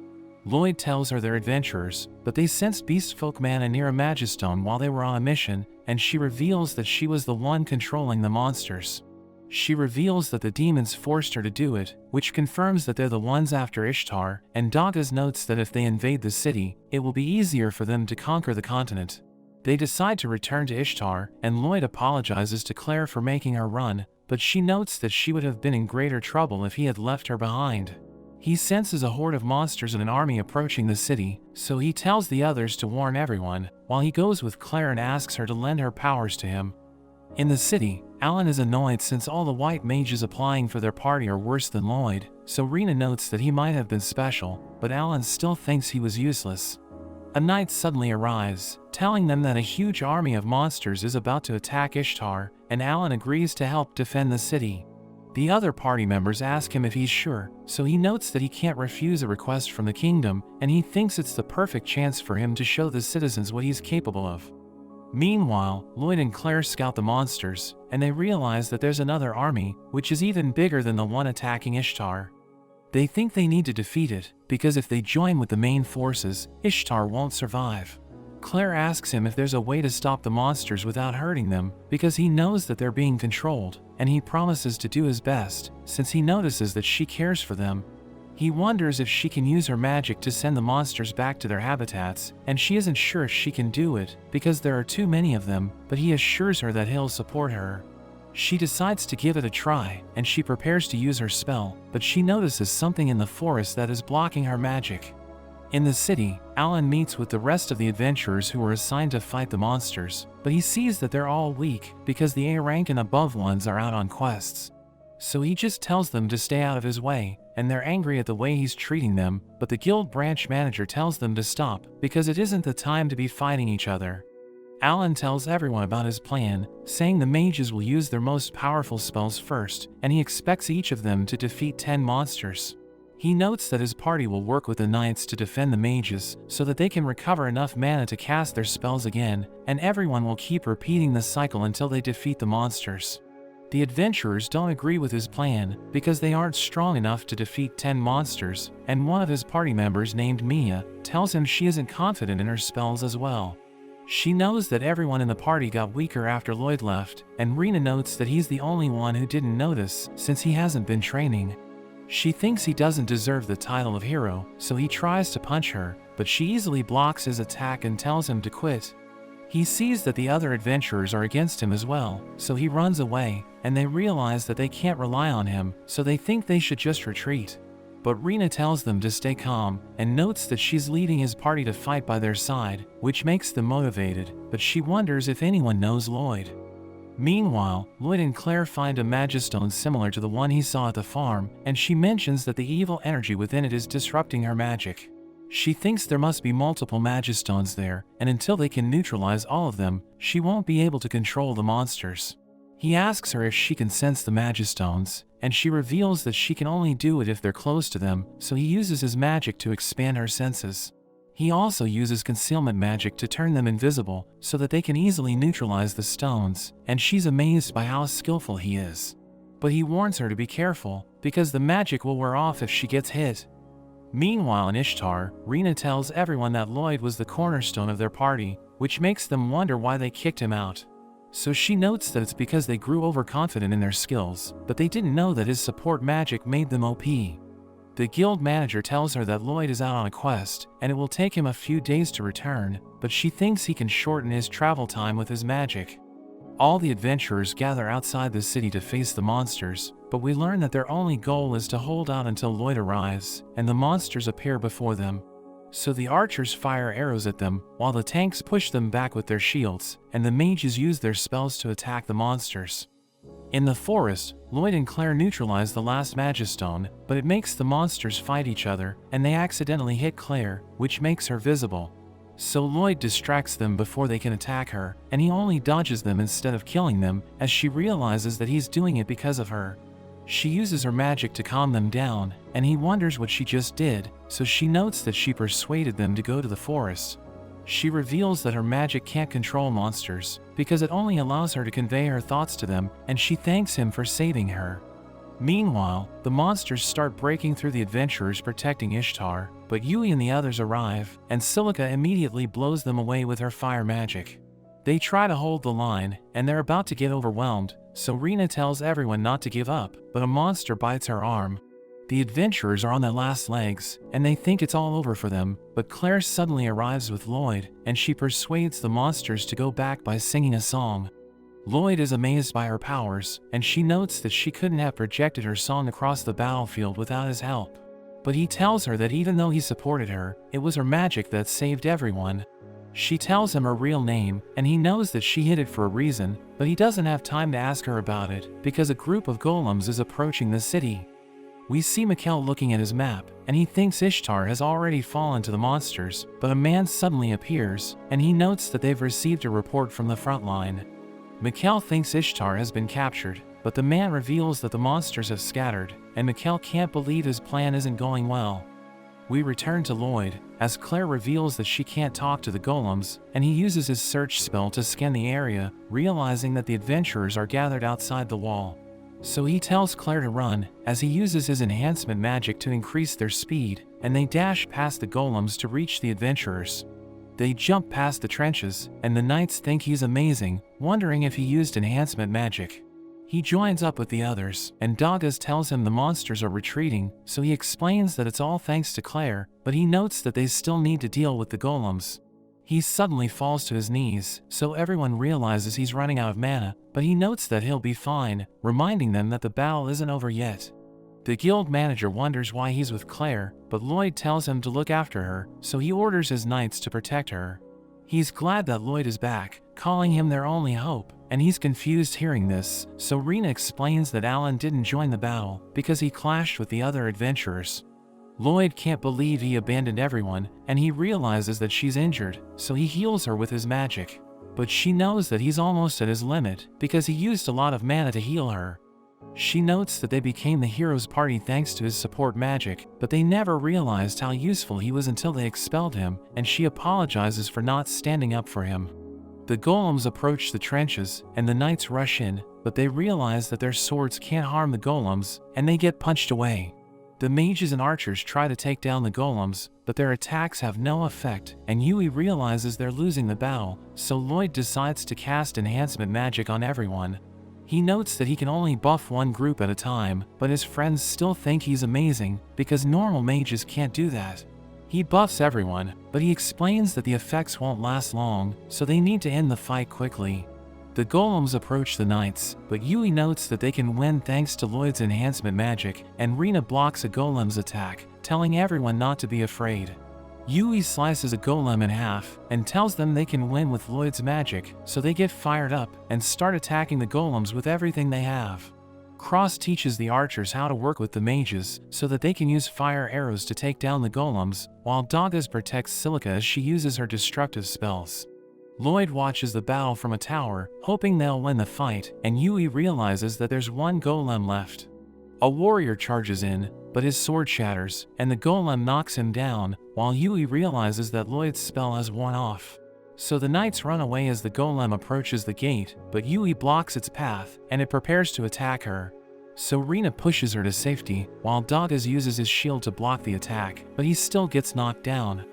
Lloyd tells her they're adventurers, but they sensed beast folk mana near a magistone while they were on a mission, and she reveals that she was the one controlling the monsters. She reveals that the demons forced her to do it, which confirms that they're the ones after Ishtar, and Dagas notes that if they invade the city, it will be easier for them to conquer the continent. They decide to return to Ishtar, and Lloyd apologizes to Claire for making her run, but she notes that she would have been in greater trouble if he had left her behind. He senses a horde of monsters and an army approaching the city, so he tells the others to warn everyone, while he goes with Claire and asks her to lend her powers to him. In the city, Alan is annoyed since all the white mages applying for their party are worse than Lloyd, so Rena notes that he might have been special, but Alan still thinks he was useless. A knight suddenly arrives, telling them that a huge army of monsters is about to attack Ishtar, and Alan agrees to help defend the city. The other party members ask him if he's sure, so he notes that he can't refuse a request from the kingdom, and he thinks it's the perfect chance for him to show the citizens what he's capable of. Meanwhile, Lloyd and Claire scout the monsters, and they realize that there's another army, which is even bigger than the one attacking Ishtar. They think they need to defeat it, because if they join with the main forces, Ishtar won't survive. Claire asks him if there's a way to stop the monsters without hurting them, because he knows that they're being controlled, and he promises to do his best, since he notices that she cares for them. He wonders if she can use her magic to send the monsters back to their habitats, and she isn't sure if she can do it, because there are too many of them, but he assures her that he'll support her. She decides to give it a try, and she prepares to use her spell, but she notices something in the forest that is blocking her magic. In the city, Alan meets with the rest of the adventurers who were assigned to fight the monsters, but he sees that they're all weak because the A rank and above ones are out on quests. So he just tells them to stay out of his way, and they're angry at the way he's treating them, but the guild branch manager tells them to stop because it isn't the time to be fighting each other. Alan tells everyone about his plan, saying the mages will use their most powerful spells first, and he expects each of them to defeat 10 monsters. He notes that his party will work with the knights to defend the mages, so that they can recover enough mana to cast their spells again, and everyone will keep repeating the cycle until they defeat the monsters. The adventurers don't agree with his plan, because they aren't strong enough to defeat 10 monsters, and one of his party members named Mia tells him she isn't confident in her spells as well. She knows that everyone in the party got weaker after Lloyd left, and Rena notes that he's the only one who didn't notice since he hasn't been training. She thinks he doesn't deserve the title of hero, so he tries to punch her, but she easily blocks his attack and tells him to quit. He sees that the other adventurers are against him as well, so he runs away, and they realize that they can't rely on him, so they think they should just retreat. But Rena tells them to stay calm, and notes that she's leading his party to fight by their side, which makes them motivated, but she wonders if anyone knows Lloyd. Meanwhile, Lloyd and Claire find a magistone similar to the one he saw at the farm, and she mentions that the evil energy within it is disrupting her magic. She thinks there must be multiple magistones there, and until they can neutralize all of them, she won't be able to control the monsters. He asks her if she can sense the magistones, and she reveals that she can only do it if they're close to them, so he uses his magic to expand her senses. He also uses concealment magic to turn them invisible, so that they can easily neutralize the stones, and she's amazed by how skillful he is. But he warns her to be careful, because the magic will wear off if she gets hit. Meanwhile in Ishtar, Rena tells everyone that Lloyd was the cornerstone of their party, which makes them wonder why they kicked him out. So she notes that it's because they grew overconfident in their skills, but they didn't know that his support magic made them OP. The guild manager tells her that Lloyd is out on a quest, and it will take him a few days to return, but she thinks he can shorten his travel time with his magic. All the adventurers gather outside the city to face the monsters, but we learn that their only goal is to hold out until Lloyd arrives, and the monsters appear before them. So the archers fire arrows at them, while the tanks push them back with their shields, and the mages use their spells to attack the monsters. In the forest, Lloyd and Claire neutralize the last magistone, but it makes the monsters fight each other, and they accidentally hit Claire, which makes her visible. So Lloyd distracts them before they can attack her, and he only dodges them instead of killing them, as she realizes that he's doing it because of her. She uses her magic to calm them down, and he wonders what she just did, so she notes that she persuaded them to go to the forest. She reveals that her magic can't control monsters, because it only allows her to convey her thoughts to them, and she thanks him for saving her. Meanwhile, the monsters start breaking through the adventurers protecting Ishtar, but Yui and the others arrive, and Silica immediately blows them away with her fire magic. They try to hold the line, and they're about to get overwhelmed, so Rena tells everyone not to give up, but a monster bites her arm. The adventurers are on their last legs, and they think it's all over for them, but Claire suddenly arrives with Lloyd, and she persuades the monsters to go back by singing a song. Lloyd is amazed by her powers, and she notes that she couldn't have projected her song across the battlefield without his help. But he tells her that even though he supported her, it was her magic that saved everyone. She tells him her real name, and he knows that she hid it for a reason, but he doesn't have time to ask her about it, because a group of golems is approaching the city. We see Mikkel looking at his map, and he thinks Ishtar has already fallen to the monsters, but a man suddenly appears, and he notes that they've received a report from the front line. Mikkel thinks Ishtar has been captured, but the man reveals that the monsters have scattered, and Mikkel can't believe his plan isn't going well. We return to Lloyd, as Claire reveals that she can't talk to the golems, and he uses his search spell to scan the area, realizing that the adventurers are gathered outside the wall. So he tells Claire to run, as he uses his enhancement magic to increase their speed, and they dash past the golems to reach the adventurers. They jump past the trenches, and the knights think he's amazing, wondering if he used enhancement magic. He joins up with the others, and Dagas tells him the monsters are retreating, so he explains that it's all thanks to Claire, but he notes that they still need to deal with the golems. He suddenly falls to his knees, so everyone realizes he's running out of mana, but he notes that he'll be fine, reminding them that the battle isn't over yet. The guild manager wonders why he's with Claire, but Lloyd tells him to look after her, so he orders his knights to protect her. He's glad that Lloyd is back, calling him their only hope, and he's confused hearing this, so Rena explains that Alan didn't join the battle because he clashed with the other adventurers. Lloyd can't believe he abandoned everyone, and he realizes that she's injured, so he heals her with his magic. But she knows that he's almost at his limit, because he used a lot of mana to heal her. She notes that they became the hero's party thanks to his support magic, but they never realized how useful he was until they expelled him, and she apologizes for not standing up for him. The golems approach the trenches, and the knights rush in, but they realize that their swords can't harm the golems, and they get punched away. The mages and archers try to take down the golems, but their attacks have no effect, and Yui realizes they're losing the battle, so Lloyd decides to cast enhancement magic on everyone. He notes that he can only buff one group at a time, but his friends still think he's amazing, because normal mages can't do that. He buffs everyone, but he explains that the effects won't last long, so they need to end the fight quickly. The golems approach the knights, but Yui notes that they can win thanks to Lloyd's enhancement magic, and Rena blocks a golem's attack, telling everyone not to be afraid. Yui slices a golem in half, and tells them they can win with Lloyd's magic, so they get fired up, and start attacking the golems with everything they have. Cross teaches the archers how to work with the mages, so that they can use fire arrows to take down the golems, while Dagas protects Silica as she uses her destructive spells. Lloyd watches the battle from a tower, hoping they'll win the fight, and Yui realizes that there's one golem left. A warrior charges in, but his sword shatters, and the golem knocks him down, while Yui realizes that Lloyd's spell has worn off. So the knights run away as the golem approaches the gate, but Yui blocks its path, and it prepares to attack her. So Rena pushes her to safety, while Dagas uses his shield to block the attack, but he still gets knocked down.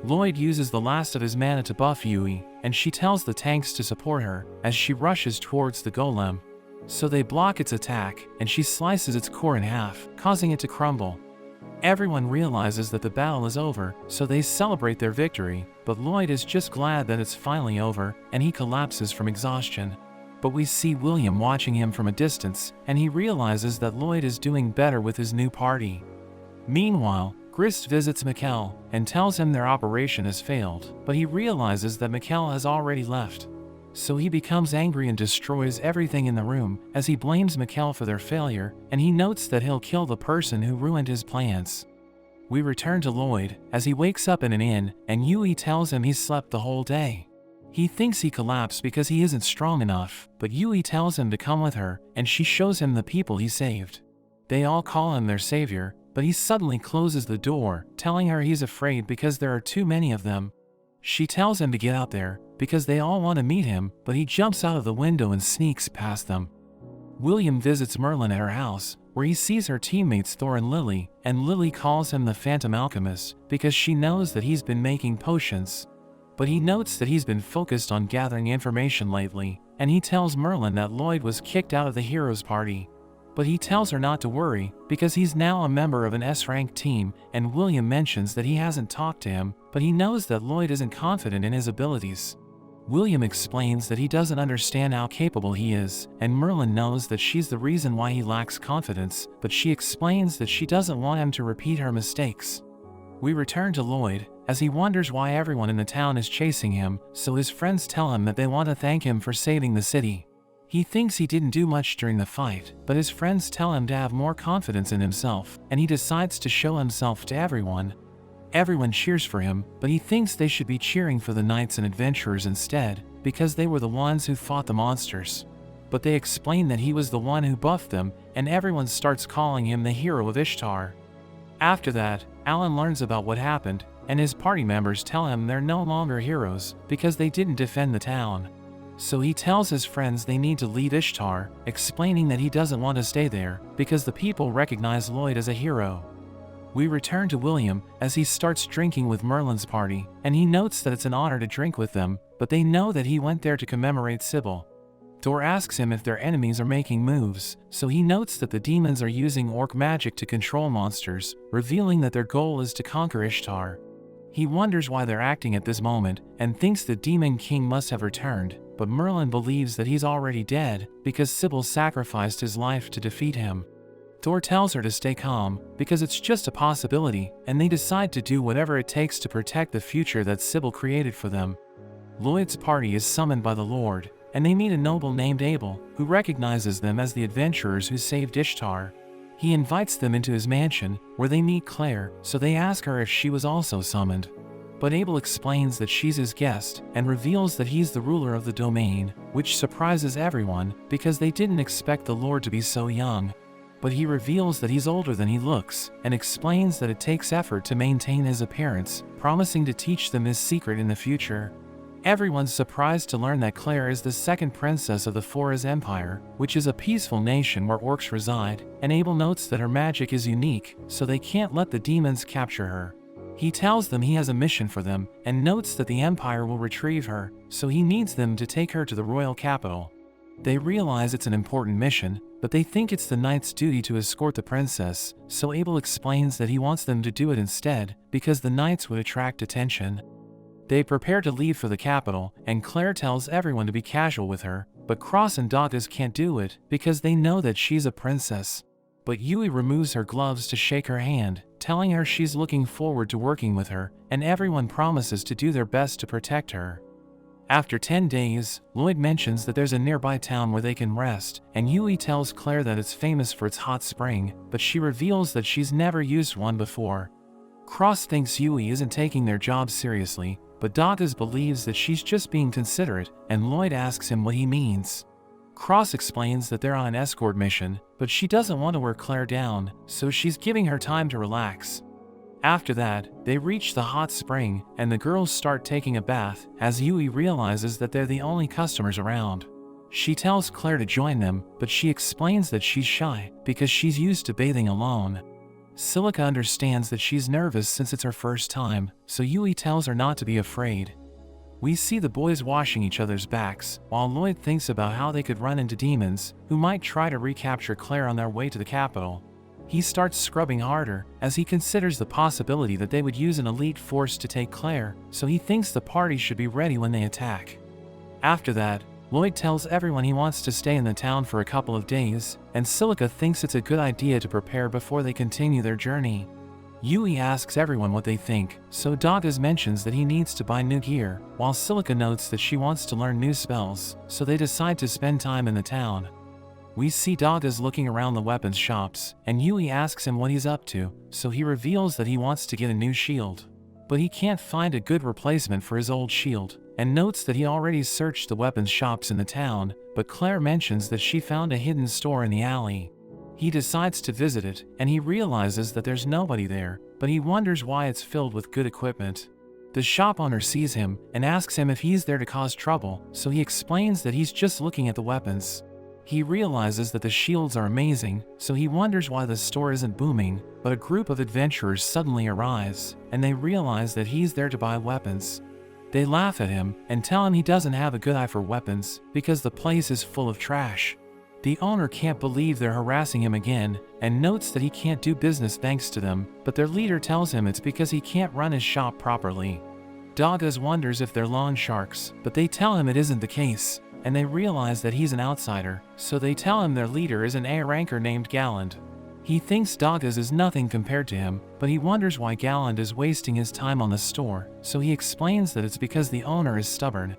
Lloyd uses the last of his mana to buff Yui, and she tells the tanks to support her, as she rushes towards the golem. So they block its attack, and she slices its core in half, causing it to crumble. Everyone realizes that the battle is over, so they celebrate their victory, but Lloyd is just glad that it's finally over, and he collapses from exhaustion. But we see William watching him from a distance, and he realizes that Lloyd is doing better with his new party. Meanwhile, Grist visits Mikkel, and tells him their operation has failed, but he realizes that Mikkel has already left. So he becomes angry and destroys everything in the room, as he blames Mikkel for their failure, and he notes that he'll kill the person who ruined his plans. We return to Lloyd, as he wakes up in an inn, and Yui tells him he's slept the whole day. He thinks he collapsed because he isn't strong enough, but Yui tells him to come with her, and she shows him the people he saved. They all call him their savior, but he suddenly closes the door, telling her he's afraid because there are too many of them. She tells him to get out there, because they all want to meet him, but he jumps out of the window and sneaks past them. William visits Merlin at her house, where he sees her teammates Thor and Lily, and Lily calls him the Phantom Alchemist, because she knows that he's been making potions. But he notes that he's been focused on gathering information lately, and he tells Merlin that Lloyd was kicked out of the hero's party. But he tells her not to worry, because he's now a member of an S-rank team, and William mentions that he hasn't talked to him, but he knows that Lloyd isn't confident in his abilities. William explains that he doesn't understand how capable he is, and Merlin knows that she's the reason why he lacks confidence, but she explains that she doesn't want him to repeat her mistakes. We return to Lloyd, as he wonders why everyone in the town is chasing him, so his friends tell him that they want to thank him for saving the city. He thinks he didn't do much during the fight, but his friends tell him to have more confidence in himself, and he decides to show himself to everyone. Everyone cheers for him, but he thinks they should be cheering for the knights and adventurers instead, because they were the ones who fought the monsters. But they explain that he was the one who buffed them, and everyone starts calling him the hero of Ishtar. After that, Alan learns about what happened, and his party members tell him they're no longer heroes, because they didn't defend the town. So he tells his friends they need to leave Ishtar, explaining that he doesn't want to stay there because the people recognize Lloyd as a hero. We return to William as he starts drinking with Merlin's party, and he notes that it's an honor to drink with them, but they know that he went there to commemorate Sybil. Dor asks him if their enemies are making moves, so he notes that the demons are using orc magic to control monsters, revealing that their goal is to conquer Ishtar. He wonders why they're acting at this moment, and thinks the Demon King must have returned, but Merlin believes that he's already dead, because Sybil sacrificed his life to defeat him. Dor tells her to stay calm, because it's just a possibility, and they decide to do whatever it takes to protect the future that Sybil created for them. Lloyd's party is summoned by the Lord, and they meet a noble named Abel, who recognizes them as the adventurers who saved Ishtar. He invites them into his mansion, where they meet Claire, so they ask her if she was also summoned. But Abel explains that she's his guest, and reveals that he's the ruler of the domain, which surprises everyone, because they didn't expect the Lord to be so young. But he reveals that he's older than he looks, and explains that it takes effort to maintain his appearance, promising to teach them his secret in the future. Everyone's surprised to learn that Claire is the second princess of the Foraz Empire, which is a peaceful nation where orcs reside, and Abel notes that her magic is unique, so they can't let the demons capture her. He tells them he has a mission for them, and notes that the Empire will retrieve her, so he needs them to take her to the royal capital. They realize it's an important mission, but they think it's the knight's duty to escort the princess, so Abel explains that he wants them to do it instead, because the knights would attract attention. They prepare to leave for the capital, and Claire tells everyone to be casual with her, but Cross and Dagas can't do it, because they know that she's a princess. But Yui removes her gloves to shake her hand, telling her she's looking forward to working with her, and everyone promises to do their best to protect her. After 10 days, Lloyd mentions that there's a nearby town where they can rest, and Yui tells Claire that it's famous for its hot spring, but she reveals that she's never used one before. Cross thinks Yui isn't taking their job seriously, but Dagas believes that she's just being considerate, and Lloyd asks him what he means. Cross explains that they're on an escort mission, but she doesn't want to wear Claire down, so she's giving her time to relax. After that, they reach the hot spring, and the girls start taking a bath, as Yui realizes that they're the only customers around. She tells Claire to join them, but she explains that she's shy, because she's used to bathing alone. Silica understands that she's nervous since it's her first time, so Yui tells her not to be afraid. We see the boys washing each other's backs, while Lloyd thinks about how they could run into demons, who might try to recapture Claire on their way to the capital. He starts scrubbing harder, as he considers the possibility that they would use an elite force to take Claire, so he thinks the party should be ready when they attack. After that, Lloyd tells everyone he wants to stay in the town for a couple of days, and Silica thinks it's a good idea to prepare before they continue their journey. Yui asks everyone what they think, so Dagas mentions that he needs to buy new gear, while Silica notes that she wants to learn new spells, so they decide to spend time in the town. We see Dagas looking around the weapons shops, and Yui asks him what he's up to, so he reveals that he wants to get a new shield. But he can't find a good replacement for his old shield, and notes that he already searched the weapons shops in the town, but Claire mentions that she found a hidden store in the alley. He decides to visit it, and he realizes that there's nobody there, but he wonders why it's filled with good equipment. The shop owner sees him, and asks him if he's there to cause trouble, so he explains that he's just looking at the weapons. He realizes that the shields are amazing, so he wonders why the store isn't booming, but a group of adventurers suddenly arrives, and they realize that he's there to buy weapons. They laugh at him, and tell him he doesn't have a good eye for weapons, because the place is full of trash. The owner can't believe they're harassing him again, and notes that he can't do business thanks to them, but their leader tells him it's because he can't run his shop properly. Dagas wonders if they're loan sharks, but they tell him it isn't the case, and they realize that he's an outsider, so they tell him their leader is an A-ranker named Galland. He thinks Dagas is nothing compared to him, but he wonders why Galland is wasting his time on the store, so he explains that it's because the owner is stubborn.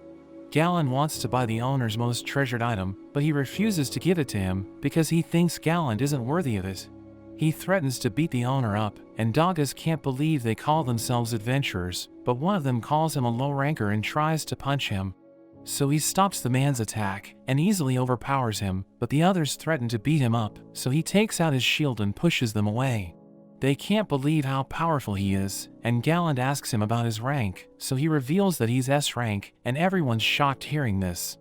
Galland wants to buy the owner's most treasured item, but he refuses to give it to him because he thinks Galland isn't worthy of it. He threatens to beat the owner up, and Dagas can't believe they call themselves adventurers, but one of them calls him a low ranker and tries to punch him. So he stops the man's attack, and easily overpowers him, but the others threaten to beat him up, so he takes out his shield and pushes them away. They can't believe how powerful he is, and Galland asks him about his rank, so he reveals that he's S rank, and everyone's shocked hearing this.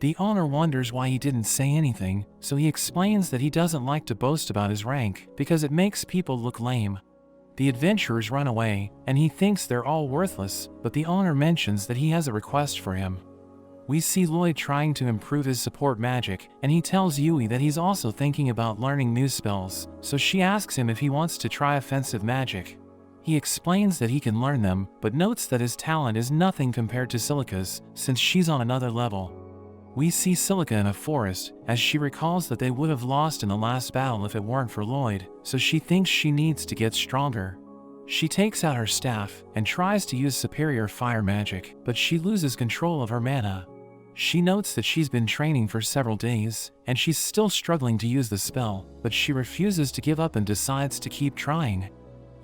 The owner wonders why he didn't say anything, so he explains that he doesn't like to boast about his rank because it makes people look lame. The adventurers run away, and he thinks they're all worthless, but the owner mentions that he has a request for him. We see Lloyd trying to improve his support magic, and he tells Yui that he's also thinking about learning new spells, so she asks him if he wants to try offensive magic. He explains that he can learn them, but notes that his talent is nothing compared to Silica's, since she's on another level. We see Silica in a forest, as she recalls that they would have lost in the last battle if it weren't for Lloyd, so she thinks she needs to get stronger. She takes out her staff, and tries to use superior fire magic, but she loses control of her mana. She notes that she's been training for several days, and she's still struggling to use the spell, but she refuses to give up and decides to keep trying.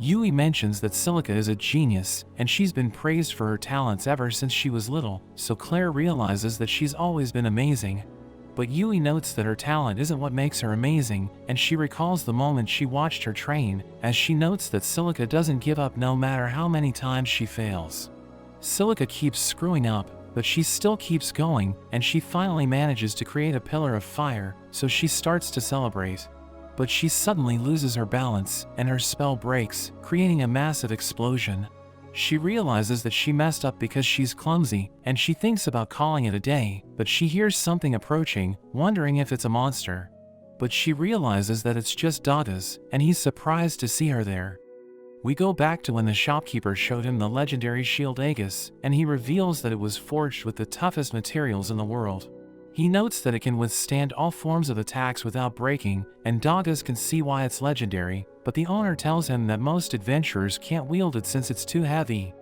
Yui mentions that Silica is a genius, and she's been praised for her talents ever since she was little, so Claire realizes that she's always been amazing. But Yui notes that her talent isn't what makes her amazing, and she recalls the moment she watched her train, as she notes that Silica doesn't give up no matter how many times she fails. Silica keeps screwing up, but she still keeps going, and she finally manages to create a pillar of fire, so she starts to celebrate. But she suddenly loses her balance, and her spell breaks, creating a massive explosion. She realizes that she messed up because she's clumsy, and she thinks about calling it a day, but she hears something approaching, wondering if it's a monster. But she realizes that it's just Dada's, and he's surprised to see her there. We go back to when the shopkeeper showed him the legendary shield Aegis, and he reveals that it was forged with the toughest materials in the world. He notes that it can withstand all forms of attacks without breaking, and Dagas can see why it's legendary, but the owner tells him that most adventurers can't wield it since it's too heavy.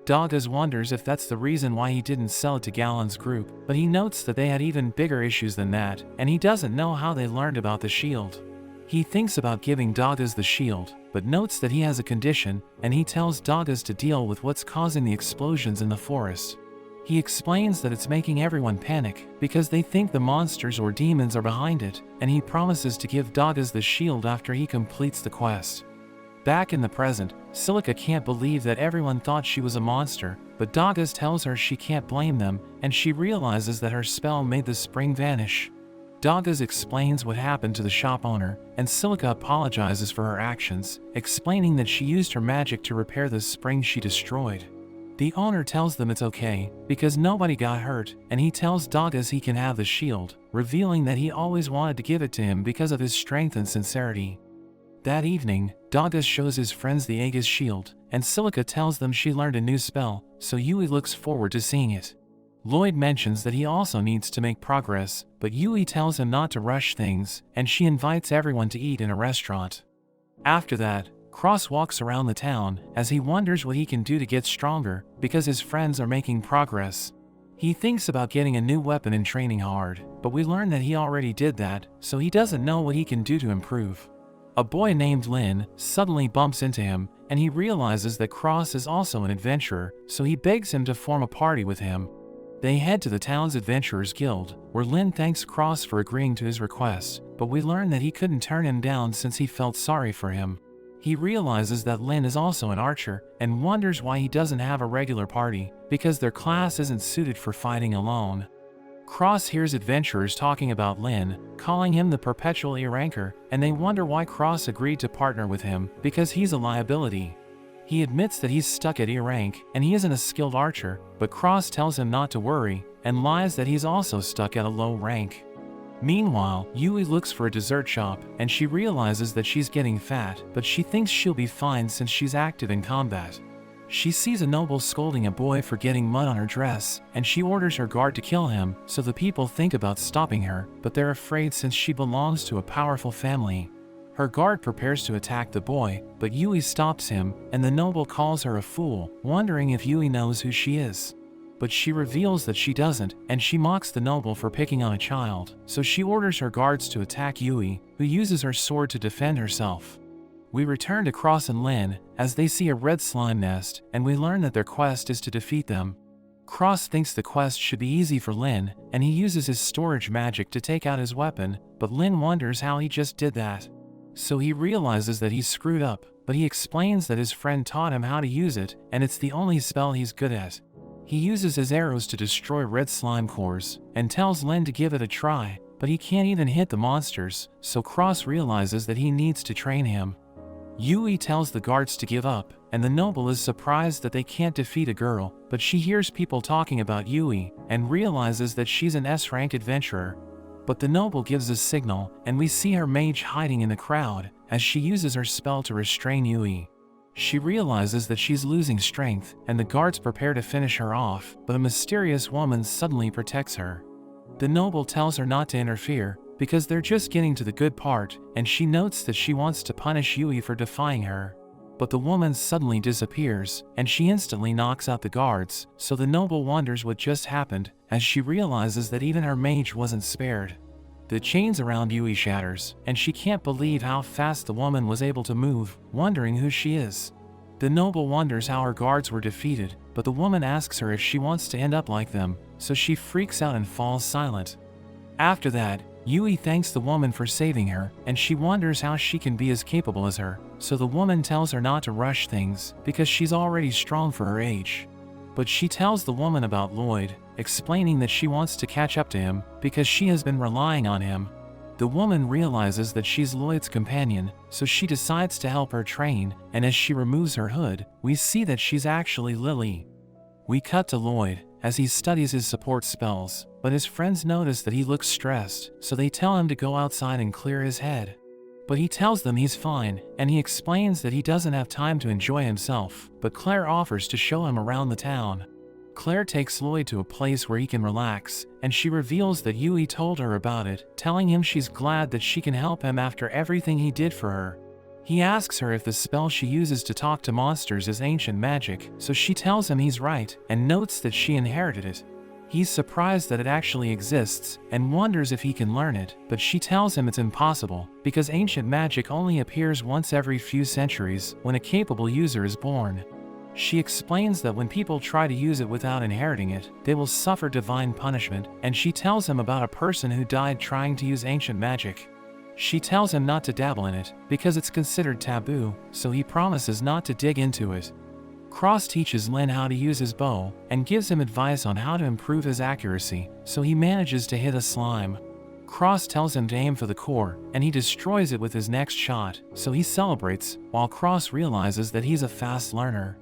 Dagas wonders if that's the reason why he didn't sell it to Galen's group, but he notes that they had even bigger issues than that, and he doesn't know how they learned about the shield. He thinks about giving Dagas the shield, but notes that he has a condition, and he tells Dagas to deal with what's causing the explosions in the forest. He explains that it's making everyone panic, because they think the monsters or demons are behind it, and he promises to give Dagas the shield after he completes the quest. Back in the present, Silica can't believe that everyone thought she was a monster, but Dagas tells her she can't blame them, and she realizes that her spell made the spring vanish. Dagas explains what happened to the shop owner, and Silica apologizes for her actions, explaining that she used her magic to repair the spring she destroyed. The owner tells them it's okay, because nobody got hurt, and he tells Dagas he can have the shield, revealing that he always wanted to give it to him because of his strength and sincerity. That evening, Dagas shows his friends the Aegis shield, and Silica tells them she learned a new spell, so Yui looks forward to seeing it. Lloyd mentions that he also needs to make progress, but Yui tells him not to rush things, and she invites everyone to eat in a restaurant. After that, Cross walks around the town, as he wonders what he can do to get stronger, because his friends are making progress. He thinks about getting a new weapon and training hard, but we learn that he already did that, so he doesn't know what he can do to improve. A boy named Lin suddenly bumps into him, and he realizes that Cross is also an adventurer, so he begs him to form a party with him. They head to the town's Adventurers Guild, where Lin thanks Cross for agreeing to his request, but we learn that he couldn't turn him down since he felt sorry for him. He realizes that Lin is also an archer, and wonders why he doesn't have a regular party, because their class isn't suited for fighting alone. Cross hears adventurers talking about Lin, calling him the perpetual E-ranker, and they wonder why Cross agreed to partner with him, because he's a liability. He admits that he's stuck at E-rank, and he isn't a skilled archer, but Cross tells him not to worry, and lies that he's also stuck at a low rank. Meanwhile, Yui looks for a dessert shop, and she realizes that she's getting fat, but she thinks she'll be fine since she's active in combat. She sees a noble scolding a boy for getting mud on her dress, and she orders her guard to kill him, so the people think about stopping her, but they're afraid since she belongs to a powerful family. Her guard prepares to attack the boy, but Yui stops him, and the noble calls her a fool, wondering if Yui knows who she is. But she reveals that she doesn't, and she mocks the noble for picking on a child, so she orders her guards to attack Yui, who uses her sword to defend herself. We return to Cross and Lin, as they see a red slime nest, and we learn that their quest is to defeat them. Cross thinks the quest should be easy for Lin, and he uses his storage magic to take out his weapon, but Lin wonders how he just did that. So he realizes that he's screwed up, but he explains that his friend taught him how to use it, and it's the only spell he's good at. He uses his arrows to destroy red slime cores, and tells Lin to give it a try, but he can't even hit the monsters, so Cross realizes that he needs to train him. Yui tells the guards to give up, and the noble is surprised that they can't defeat a girl, but she hears people talking about Yui, and realizes that she's an S-rank adventurer. But the noble gives a signal, and we see her mage hiding in the crowd, as she uses her spell to restrain Yui. She realizes that she's losing strength, and the guards prepare to finish her off, but a mysterious woman suddenly protects her. The noble tells her not to interfere, because they're just getting to the good part, and she notes that she wants to punish Yui for defying her. But the woman suddenly disappears, and she instantly knocks out the guards, so the noble wonders what just happened, as she realizes that even her mage wasn't spared. The chains around Yui shatters, and she can't believe how fast the woman was able to move, wondering who she is. The noble wonders how her guards were defeated, but the woman asks her if she wants to end up like them, so she freaks out and falls silent. After that, Yui thanks the woman for saving her, and she wonders how she can be as capable as her, so the woman tells her not to rush things, because she's already strong for her age. But she tells the woman about Lloyd, explaining that she wants to catch up to him, because she has been relying on him. The woman realizes that she's Lloyd's companion, so she decides to help her train, and as she removes her hood, we see that she's actually Lily. We cut to Lloyd, as he studies his support spells, but his friends notice that he looks stressed, so they tell him to go outside and clear his head. But he tells them he's fine, and he explains that he doesn't have time to enjoy himself, but Claire offers to show him around the town. Claire takes Lloyd to a place where he can relax, and she reveals that Yui told her about it, telling him she's glad that she can help him after everything he did for her. He asks her if the spell she uses to talk to monsters is ancient magic, so she tells him he's right, and notes that she inherited it. He's surprised that it actually exists, and wonders if he can learn it, but she tells him it's impossible, because ancient magic only appears once every few centuries, when a capable user is born. She explains that when people try to use it without inheriting it, they will suffer divine punishment, and she tells him about a person who died trying to use ancient magic. She tells him not to dabble in it, because it's considered taboo, so he promises not to dig into it. Cross teaches Lin how to use his bow, and gives him advice on how to improve his accuracy, so he manages to hit a slime. Cross tells him to aim for the core, and he destroys it with his next shot, so he celebrates, while Cross realizes that he's a fast learner.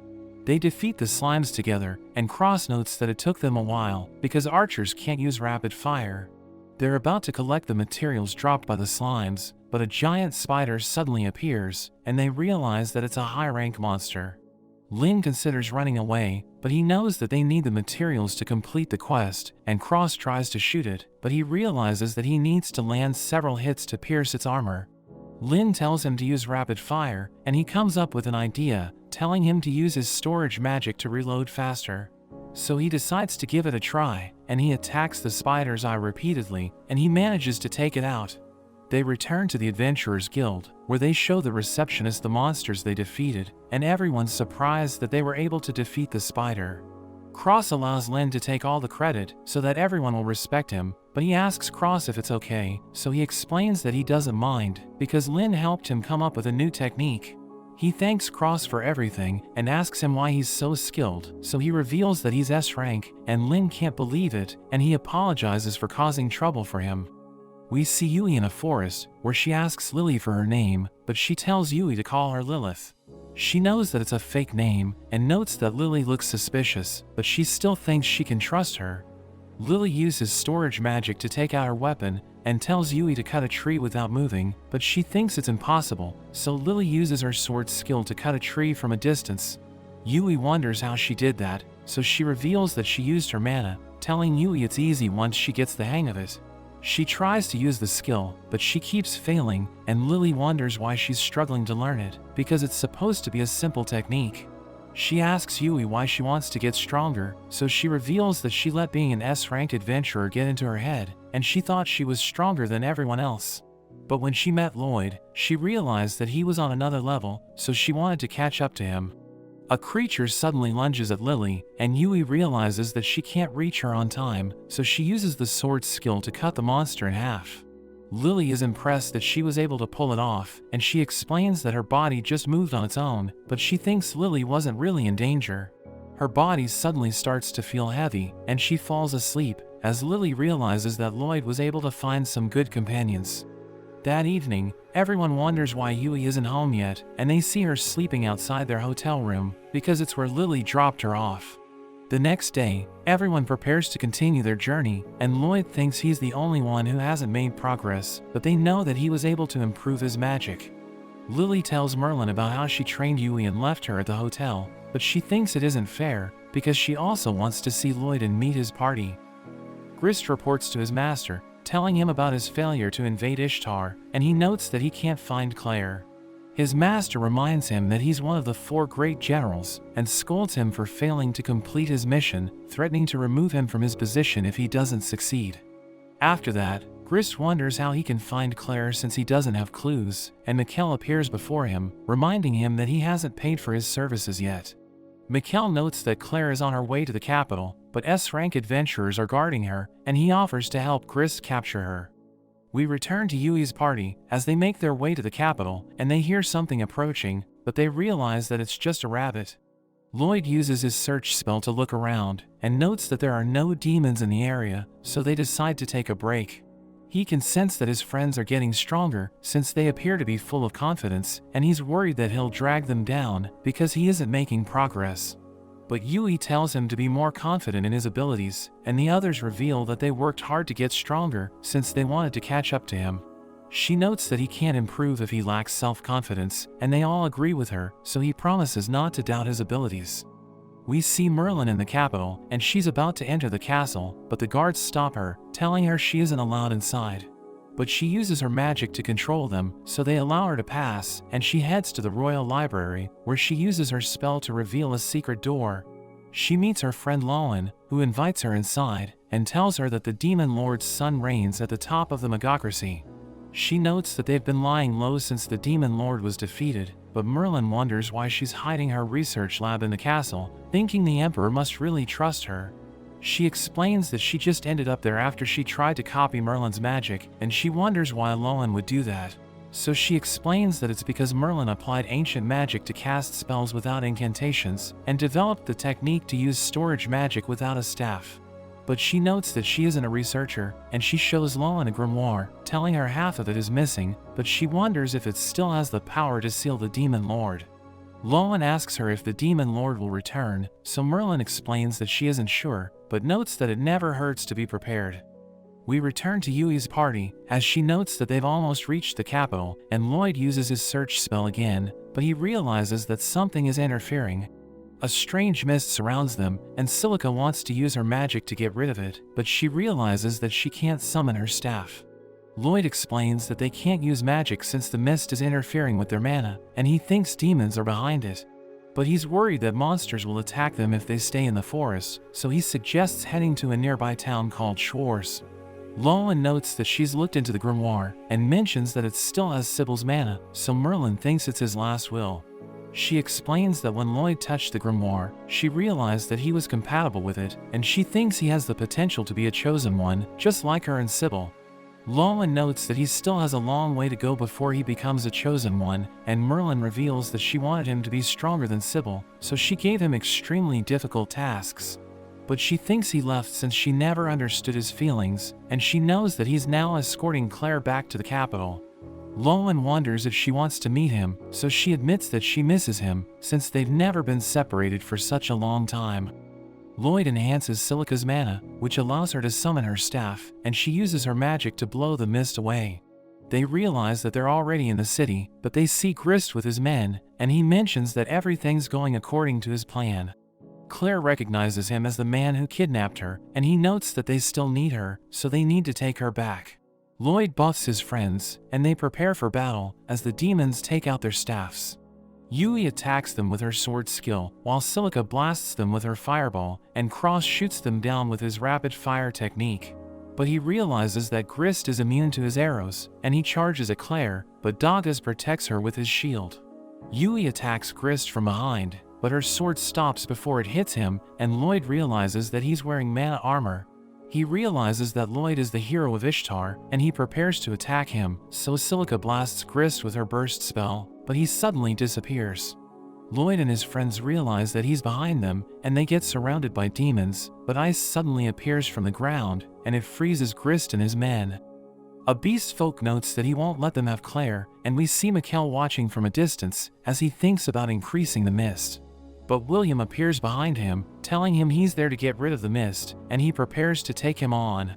They defeat the slimes together, and Cross notes that it took them a while, because archers can't use rapid fire. They're about to collect the materials dropped by the slimes, but a giant spider suddenly appears, and they realize that it's a high-rank monster. Lin considers running away, but he knows that they need the materials to complete the quest, and Cross tries to shoot it, but he realizes that he needs to land several hits to pierce its armor. Lin tells him to use rapid fire, and he comes up with an idea, telling him to use his storage magic to reload faster. So he decides to give it a try, and he attacks the spider's eye repeatedly, and he manages to take it out. They return to the Adventurers Guild, where they show the receptionist the monsters they defeated, and everyone's surprised that they were able to defeat the spider. Cross allows Lin to take all the credit, so that everyone will respect him, but he asks Cross if it's okay, so he explains that he doesn't mind, because Lin helped him come up with a new technique. He thanks Cross for everything, and asks him why he's so skilled, so he reveals that he's S-rank, and Lin can't believe it, and he apologizes for causing trouble for him. We see Yui in a forest, where she asks Lily for her name, but she tells Yui to call her Lilith. She knows that it's a fake name, and notes that Lily looks suspicious, but she still thinks she can trust her. Lily uses storage magic to take out her weapon, and tells Yui to cut a tree without moving, but she thinks it's impossible, so Lily uses her sword skill to cut a tree from a distance. Yui wonders how she did that, so she reveals that she used her mana, telling Yui it's easy once she gets the hang of it. She tries to use the skill, but she keeps failing, and Lily wonders why she's struggling to learn it, because it's supposed to be a simple technique. She asks Yui why she wants to get stronger, so she reveals that she let being an S-rank adventurer get into her head, and she thought she was stronger than everyone else. But when she met Lloyd, she realized that he was on another level, so she wanted to catch up to him. A creature suddenly lunges at Lily, and Yui realizes that she can't reach her on time, so she uses the sword skill to cut the monster in half. Lily is impressed that she was able to pull it off, and she explains that her body just moved on its own, but she thinks Lily wasn't really in danger. Her body suddenly starts to feel heavy, and she falls asleep, as Lily realizes that Lloyd was able to find some good companions. That evening, everyone wonders why Yui isn't home yet, and they see her sleeping outside their hotel room, because it's where Lily dropped her off. The next day, everyone prepares to continue their journey, and Lloyd thinks he's the only one who hasn't made progress, but they know that he was able to improve his magic. Lily tells Merlin about how she trained Yui and left her at the hotel, but she thinks it isn't fair, because she also wants to see Lloyd and meet his party. Grist reports to his master, telling him about his failure to invade Ishtar, and he notes that he can't find Claire. His master reminds him that he's one of the 4 great generals, and scolds him for failing to complete his mission, threatening to remove him from his position if he doesn't succeed. After that, Grist wonders how he can find Claire since he doesn't have clues, and Mikkel appears before him, reminding him that he hasn't paid for his services yet. Mikkel notes that Claire is on her way to the capital, but S-rank adventurers are guarding her, and he offers to help Grist capture her. We return to Yui's party, as they make their way to the capital, and they hear something approaching, but they realize that it's just a rabbit. Lloyd uses his search spell to look around, and notes that there are no demons in the area, so they decide to take a break. He can sense that his friends are getting stronger, since they appear to be full of confidence, and he's worried that he'll drag them down, because he isn't making progress. But Yui tells him to be more confident in his abilities, and the others reveal that they worked hard to get stronger, since they wanted to catch up to him. She notes that he can't improve if he lacks self-confidence, and they all agree with her, so he promises not to doubt his abilities. We see Merlin in the capital, and she's about to enter the castle, but the guards stop her, telling her she isn't allowed inside. But she uses her magic to control them, so they allow her to pass, and she heads to the royal library, where she uses her spell to reveal a secret door. She meets her friend Lowen, who invites her inside, and tells her that the demon lord's son reigns at the top of the magocracy. She notes that they've been lying low since the demon lord was defeated, but Merlin wonders why she's hiding her research lab in the castle, thinking the emperor must really trust her. She explains that she just ended up there after she tried to copy Merlin's magic, and she wonders why Lowen would do that. So she explains that it's because Merlin applied ancient magic to cast spells without incantations, and developed the technique to use storage magic without a staff. But she notes that she isn't a researcher, and she shows Lowen a grimoire, telling her half of it is missing, but she wonders if it still has the power to seal the demon lord. Lowen asks her if the demon lord will return, so Merlin explains that she isn't sure, but notes that it never hurts to be prepared. We return to Yui's party, as she notes that they've almost reached the capital, and Lloyd uses his search spell again, but he realizes that something is interfering. A strange mist surrounds them, and Silica wants to use her magic to get rid of it, but she realizes that she can't summon her staff. Lloyd explains that they can't use magic since the mist is interfering with their mana, and he thinks demons are behind it. But he's worried that monsters will attack them if they stay in the forest, so he suggests heading to a nearby town called Schwarz. Lowen notes that she's looked into the grimoire, and mentions that it still has Sybil's mana, so Merlin thinks it's his last will. She explains that when Lloyd touched the grimoire, she realized that he was compatible with it, and she thinks he has the potential to be a chosen one, just like her and Sybil. Lowen notes that he still has a long way to go before he becomes a chosen one, and Merlin reveals that she wanted him to be stronger than Sybil, so she gave him extremely difficult tasks. But she thinks he left since she never understood his feelings, and she knows that he's now escorting Claire back to the capital. Lowen wonders if she wants to meet him, so she admits that she misses him, since they've never been separated for such a long time. Lloyd enhances Silica's mana, which allows her to summon her staff, and she uses her magic to blow the mist away. They realize that they're already in the city, but they see Grist with his men, and he mentions that everything's going according to his plan. Claire recognizes him as the man who kidnapped her, and he notes that they still need her, so they need to take her back. Lloyd buffs his friends, and they prepare for battle, as the demons take out their staffs. Yui attacks them with her sword skill, while Silica blasts them with her fireball, and Cross shoots them down with his rapid-fire technique. But he realizes that Grist is immune to his arrows, and he charges at Claire, but Dagas protects her with his shield. Yui attacks Grist from behind, but her sword stops before it hits him, and Lloyd realizes that he's wearing mana armor. He realizes that Lloyd is the hero of Ishtar, and he prepares to attack him, so Silica blasts Grist with her burst spell, but he suddenly disappears. Lloyd and his friends realize that he's behind them, and they get surrounded by demons, but ice suddenly appears from the ground, and it freezes Grist and his men. A beast folk notes that he won't let them have Claire, and we see Mikkel watching from a distance as he thinks about increasing the mist. But William appears behind him, telling him he's there to get rid of the mist, and he prepares to take him on.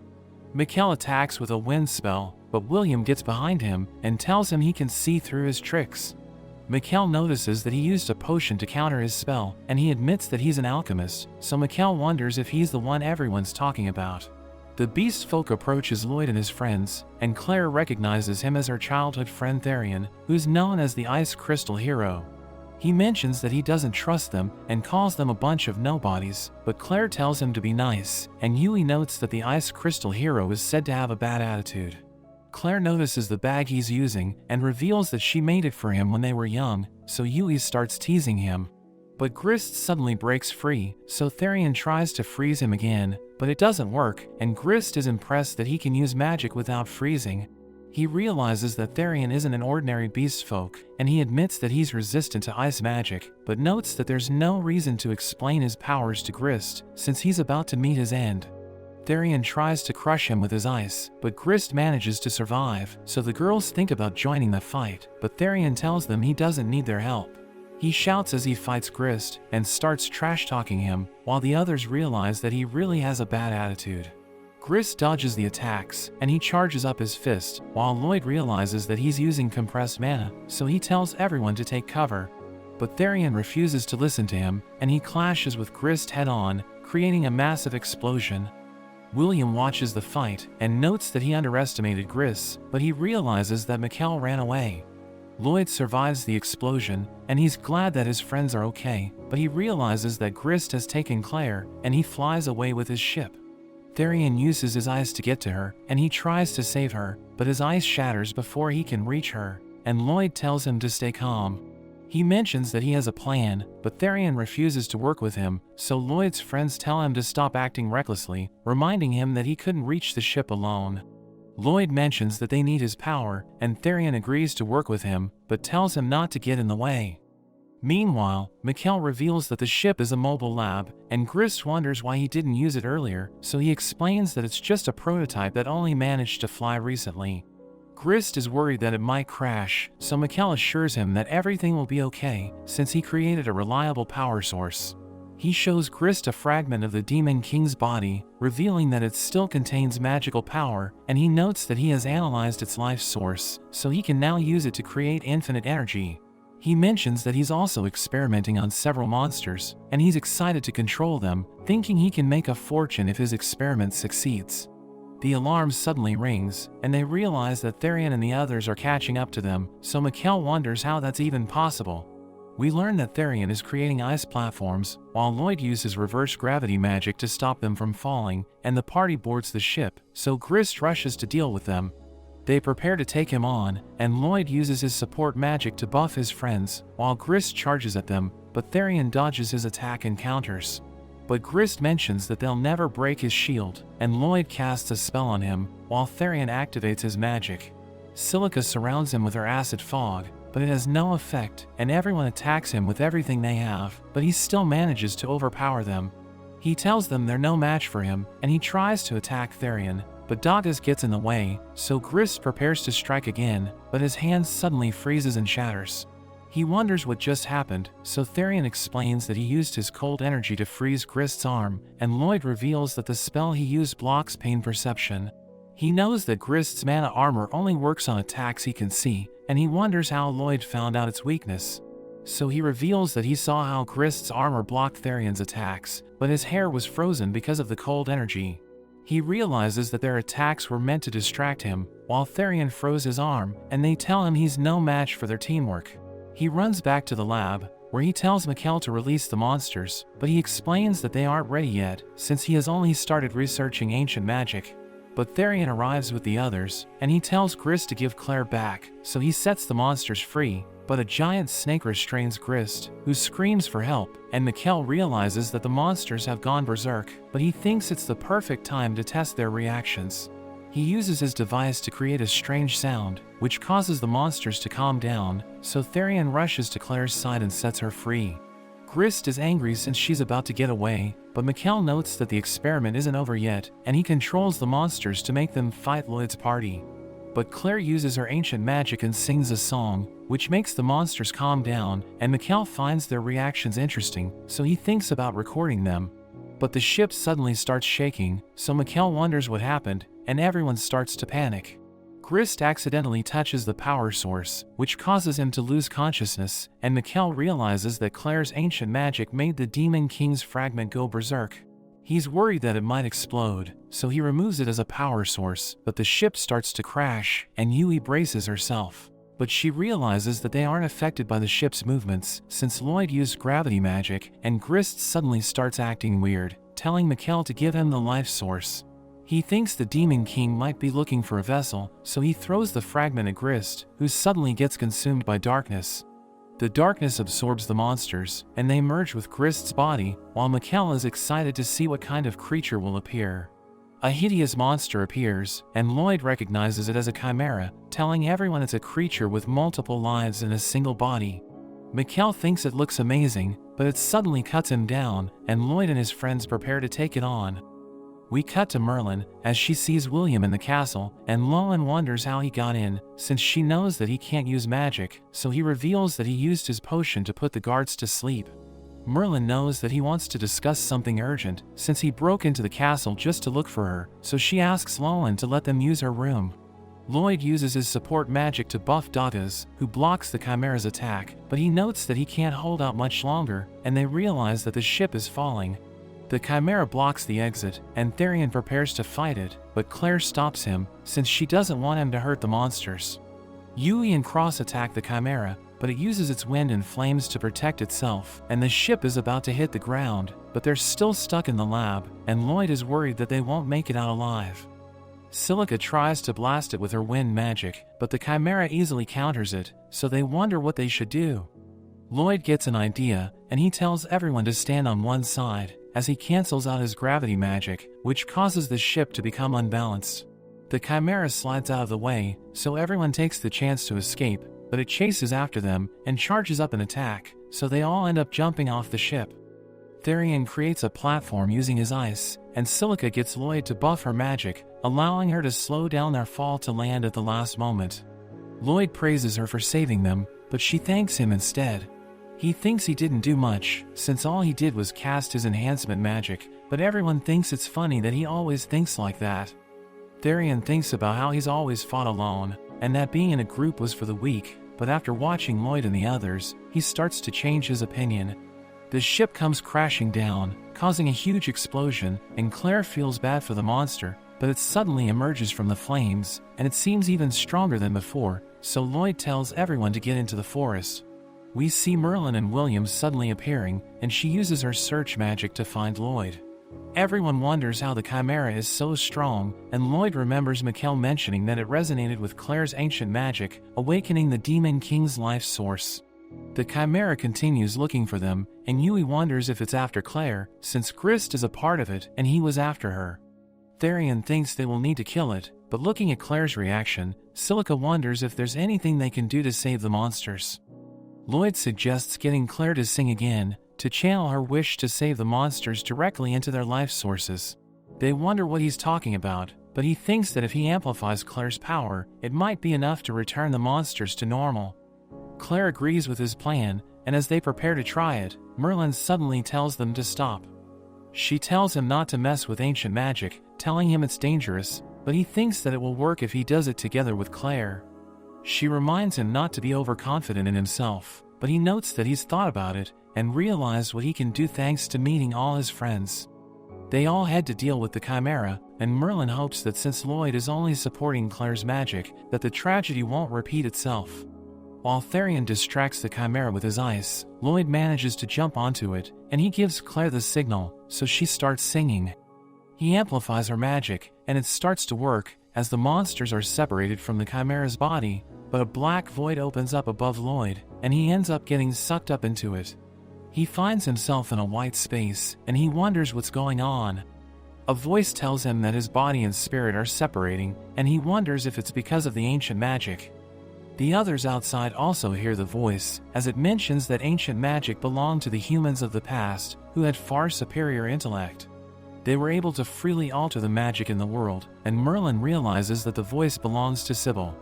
Mikkel attacks with a wind spell, but William gets behind him and tells him he can see through his tricks. Mikkel notices that he used a potion to counter his spell, and he admits that he's an alchemist, so Mikkel wonders if he's the one everyone's talking about. The beast folk approaches Lloyd and his friends, and Claire recognizes him as her childhood friend Therian, who's known as the Ice Crystal Hero. He mentions that he doesn't trust them and calls them a bunch of nobodies, but Claire tells him to be nice, and Yui notes that the Ice Crystal Hero is said to have a bad attitude. Claire notices the bag he's using and reveals that she made it for him when they were young, so Yui starts teasing him. But Grist suddenly breaks free, so Therian tries to freeze him again, but it doesn't work, and Grist is impressed that he can use magic without freezing. He realizes that Therian isn't an ordinary beast folk, and he admits that he's resistant to ice magic, but notes that there's no reason to explain his powers to Grist, since he's about to meet his end. Therian tries to crush him with his ice, but Grist manages to survive, so the girls think about joining the fight, but Therian tells them he doesn't need their help. He shouts as he fights Grist, and starts trash-talking him, while the others realize that he really has a bad attitude. Grist dodges the attacks, and he charges up his fist, while Lloyd realizes that he's using compressed mana, so he tells everyone to take cover. But Therian refuses to listen to him, and he clashes with Grist head-on, creating a massive explosion. William watches the fight, and notes that he underestimated Grist, but he realizes that Mikkel ran away. Lloyd survives the explosion, and he's glad that his friends are okay, but he realizes that Grist has taken Claire, and he flies away with his ship. Therian uses his ice to get to her, and he tries to save her, but his ice shatters before he can reach her, and Lloyd tells him to stay calm. He mentions that he has a plan, but Therian refuses to work with him, so Lloyd's friends tell him to stop acting recklessly, reminding him that he couldn't reach the ship alone. Lloyd mentions that they need his power, and Therian agrees to work with him, but tells him not to get in the way. Meanwhile, Mikkel reveals that the ship is a mobile lab, and Grist wonders why he didn't use it earlier, so he explains that it's just a prototype that only managed to fly recently. Grist is worried that it might crash, so Mikkel assures him that everything will be okay, since he created a reliable power source. He shows Grist a fragment of the Demon King's body, revealing that it still contains magical power, and he notes that he has analyzed its life source, so he can now use it to create infinite energy. He mentions that he's also experimenting on several monsters, and he's excited to control them, thinking he can make a fortune if his experiment succeeds. The alarm suddenly rings, and they realize that Therian and the others are catching up to them, so Mikkel wonders how that's even possible. We learn that Therian is creating ice platforms, while Lloyd uses reverse gravity magic to stop them from falling, and the party boards the ship, so Grist rushes to deal with them. They prepare to take him on, and Lloyd uses his support magic to buff his friends, while Grist charges at them, but Therian dodges his attack and counters. But Grist mentions that they'll never break his shield, and Lloyd casts a spell on him, while Therian activates his magic. Silica surrounds him with her acid fog, but it has no effect, and everyone attacks him with everything they have, but he still manages to overpower them. He tells them they're no match for him, and he tries to attack Therian, but Dagas gets in the way, so Grist prepares to strike again, but his hand suddenly freezes and shatters. He wonders what just happened, so Therian explains that he used his cold energy to freeze Grist's arm, and Lloyd reveals that the spell he used blocks pain perception. He knows that Grist's mana armor only works on attacks he can see, and he wonders how Lloyd found out its weakness. So he reveals that he saw how Grist's armor blocked Therian's attacks, but his hair was frozen because of the cold energy. He realizes that their attacks were meant to distract him, while Therian froze his arm, and they tell him he's no match for their teamwork. He runs back to the lab, where he tells Mikkel to release the monsters, but he explains that they aren't ready yet, since he has only started researching ancient magic. But Therian arrives with the others, and he tells Grist to give Claire back, so he sets the monsters free, but a giant snake restrains Grist, who screams for help, and Mikkel realizes that the monsters have gone berserk, but he thinks it's the perfect time to test their reactions. He uses his device to create a strange sound, which causes the monsters to calm down, so Therian rushes to Claire's side and sets her free. Grist is angry since she's about to get away, but Mikkel notes that the experiment isn't over yet, and he controls the monsters to make them fight Lloyd's party. But Claire uses her ancient magic and sings a song, which makes the monsters calm down, and Mikkel finds their reactions interesting, so he thinks about recording them. But the ship suddenly starts shaking, so Mikkel wonders what happened, and everyone starts to panic. Grist accidentally touches the power source, which causes him to lose consciousness, and Mikkel realizes that Claire's ancient magic made the Demon King's fragment go berserk. He's worried that it might explode, so he removes it as a power source, but the ship starts to crash, and Yui braces herself. But she realizes that they aren't affected by the ship's movements, since Lloyd used gravity magic, and Grist suddenly starts acting weird, telling Mikkel to give him the life source. He thinks the Demon King might be looking for a vessel, so he throws the fragment at Grist, who suddenly gets consumed by darkness. The darkness absorbs the monsters, and they merge with Grist's body, while Mikkel is excited to see what kind of creature will appear. A hideous monster appears, and Lloyd recognizes it as a chimera, telling everyone it's a creature with multiple lives in a single body. Mikkel thinks it looks amazing, but it suddenly cuts him down, and Lloyd and his friends prepare to take it on. We cut to Merlin, as she sees William in the castle, and Lowen wonders how he got in, since she knows that he can't use magic, so he reveals that he used his potion to put the guards to sleep. Merlin knows that he wants to discuss something urgent, since he broke into the castle just to look for her, so she asks Lowen to let them use her room. Lloyd uses his support magic to buff Dagas, who blocks the Chimera's attack, but he notes that he can't hold out much longer, and they realize that the ship is falling. The Chimera blocks the exit, and Therian prepares to fight it, but Claire stops him, since she doesn't want him to hurt the monsters. Yui and Cross attack the Chimera, but it uses its wind and flames to protect itself, and the ship is about to hit the ground, but they're still stuck in the lab, and Lloyd is worried that they won't make it out alive. Silica tries to blast it with her wind magic, but the Chimera easily counters it, so they wonder what they should do. Lloyd gets an idea, and he tells everyone to stand on one side, as he cancels out his gravity magic, which causes the ship to become unbalanced. The Chimera slides out of the way, so everyone takes the chance to escape, but it chases after them and charges up an attack, so they all end up jumping off the ship. Therian creates a platform using his ice, and Silica gets Lloyd to buff her magic, allowing her to slow down their fall to land at the last moment. Lloyd praises her for saving them, but she thanks him instead. He thinks he didn't do much, since all he did was cast his enhancement magic, but everyone thinks it's funny that he always thinks like that. Therian thinks about how he's always fought alone, and that being in a group was for the weak, but after watching Lloyd and the others, he starts to change his opinion. The ship comes crashing down, causing a huge explosion, and Claire feels bad for the monster, but it suddenly emerges from the flames, and it seems even stronger than before, so Lloyd tells everyone to get into the forest. We see Merlin and William suddenly appearing, and she uses her search magic to find Lloyd. Everyone wonders how the Chimera is so strong, and Lloyd remembers Mikkel mentioning that it resonated with Claire's ancient magic, awakening the Demon King's life source. The Chimera continues looking for them, and Yui wonders if it's after Claire, since Grist is a part of it and he was after her. Therian thinks they will need to kill it, but looking at Claire's reaction, Silica wonders if there's anything they can do to save the monsters. Lloyd suggests getting Claire to sing again, to channel her wish to save the monsters directly into their life sources. They wonder what he's talking about, but he thinks that if he amplifies Claire's power, it might be enough to return the monsters to normal. Claire agrees with his plan, and as they prepare to try it, Merlin suddenly tells them to stop. She tells him not to mess with ancient magic, telling him it's dangerous, but he thinks that it will work if he does it together with Claire. She reminds him not to be overconfident in himself, but he notes that he's thought about it and realized what he can do thanks to meeting all his friends. They all head to deal with the Chimera, and Merlin hopes that since Lloyd is only supporting Claire's magic, that the tragedy won't repeat itself. While Therian distracts the Chimera with his ice, Lloyd manages to jump onto it, and he gives Claire the signal, so she starts singing. He amplifies her magic, and it starts to work, as the monsters are separated from the Chimera's body, but a black void opens up above Lloyd, and he ends up getting sucked up into it. He finds himself in a white space, and he wonders what's going on. A voice tells him that his body and spirit are separating, and he wonders if it's because of the ancient magic. The others outside also hear the voice, as it mentions that ancient magic belonged to the humans of the past, who had far superior intellect. They were able to freely alter the magic in the world, and Merlin realizes that the voice belongs to Sybil.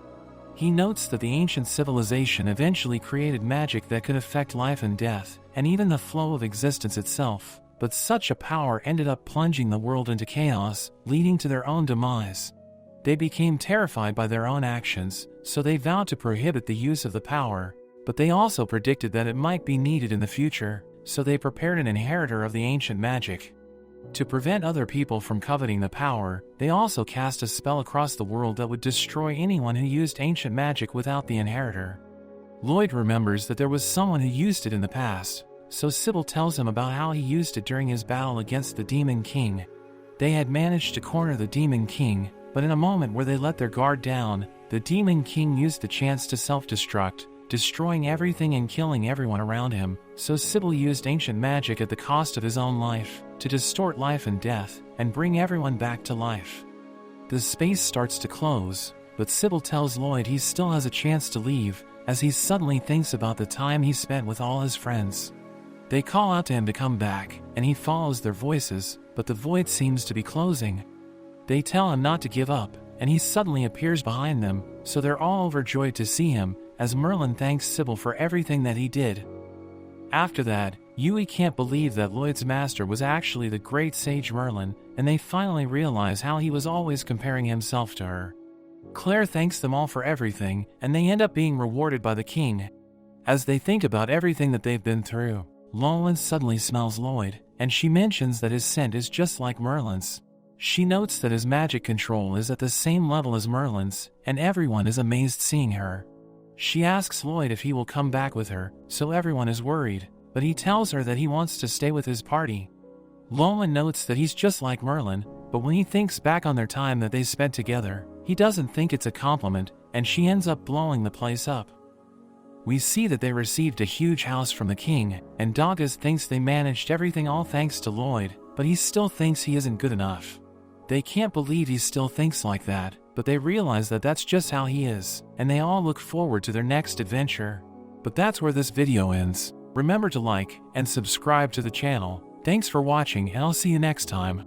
He notes that the ancient civilization eventually created magic that could affect life and death, and even the flow of existence itself, but such a power ended up plunging the world into chaos, leading to their own demise. They became terrified by their own actions, so they vowed to prohibit the use of the power, but they also predicted that it might be needed in the future, so they prepared an inheritor of the ancient magic. To prevent other people from coveting the power, they also cast a spell across the world that would destroy anyone who used ancient magic without the inheritor. Lloyd remembers that there was someone who used it in the past, so Sybil tells him about how he used it during his battle against the Demon King. They had managed to corner the Demon King, but in a moment where they let their guard down, the Demon King used the chance to self-destruct, destroying everything and killing everyone around him, so Sybil used ancient magic at the cost of his own life, to distort life and death, and bring everyone back to life. The space starts to close, but Sybil tells Lloyd he still has a chance to leave, as he suddenly thinks about the time he spent with all his friends. They call out to him to come back, and he follows their voices, but the void seems to be closing. They tell him not to give up, and he suddenly appears behind them, so they're all overjoyed to see him, as Merlin thanks Sybil for everything that he did. After that, Yui can't believe that Lloyd's master was actually the great sage Merlin, and they finally realize how he was always comparing himself to her. Claire thanks them all for everything, and they end up being rewarded by the king. As they think about everything that they've been through, Lolan suddenly smells Lloyd, and she mentions that his scent is just like Merlin's. She notes that his magic control is at the same level as Merlin's, and everyone is amazed seeing her. She asks Lloyd if he will come back with her, so everyone is worried, but he tells her that he wants to stay with his party. Lolan notes that he's just like Merlin, but when he thinks back on their time that they spent together, he doesn't think it's a compliment, and she ends up blowing the place up. We see that they received a huge house from the king, and Doggett thinks they managed everything all thanks to Lloyd, but he still thinks he isn't good enough. They can't believe he still thinks like that, but they realize that that's just how he is, and they all look forward to their next adventure. But that's where this video ends. Remember to like and subscribe to the channel. Thanks for watching, and I'll see you next time.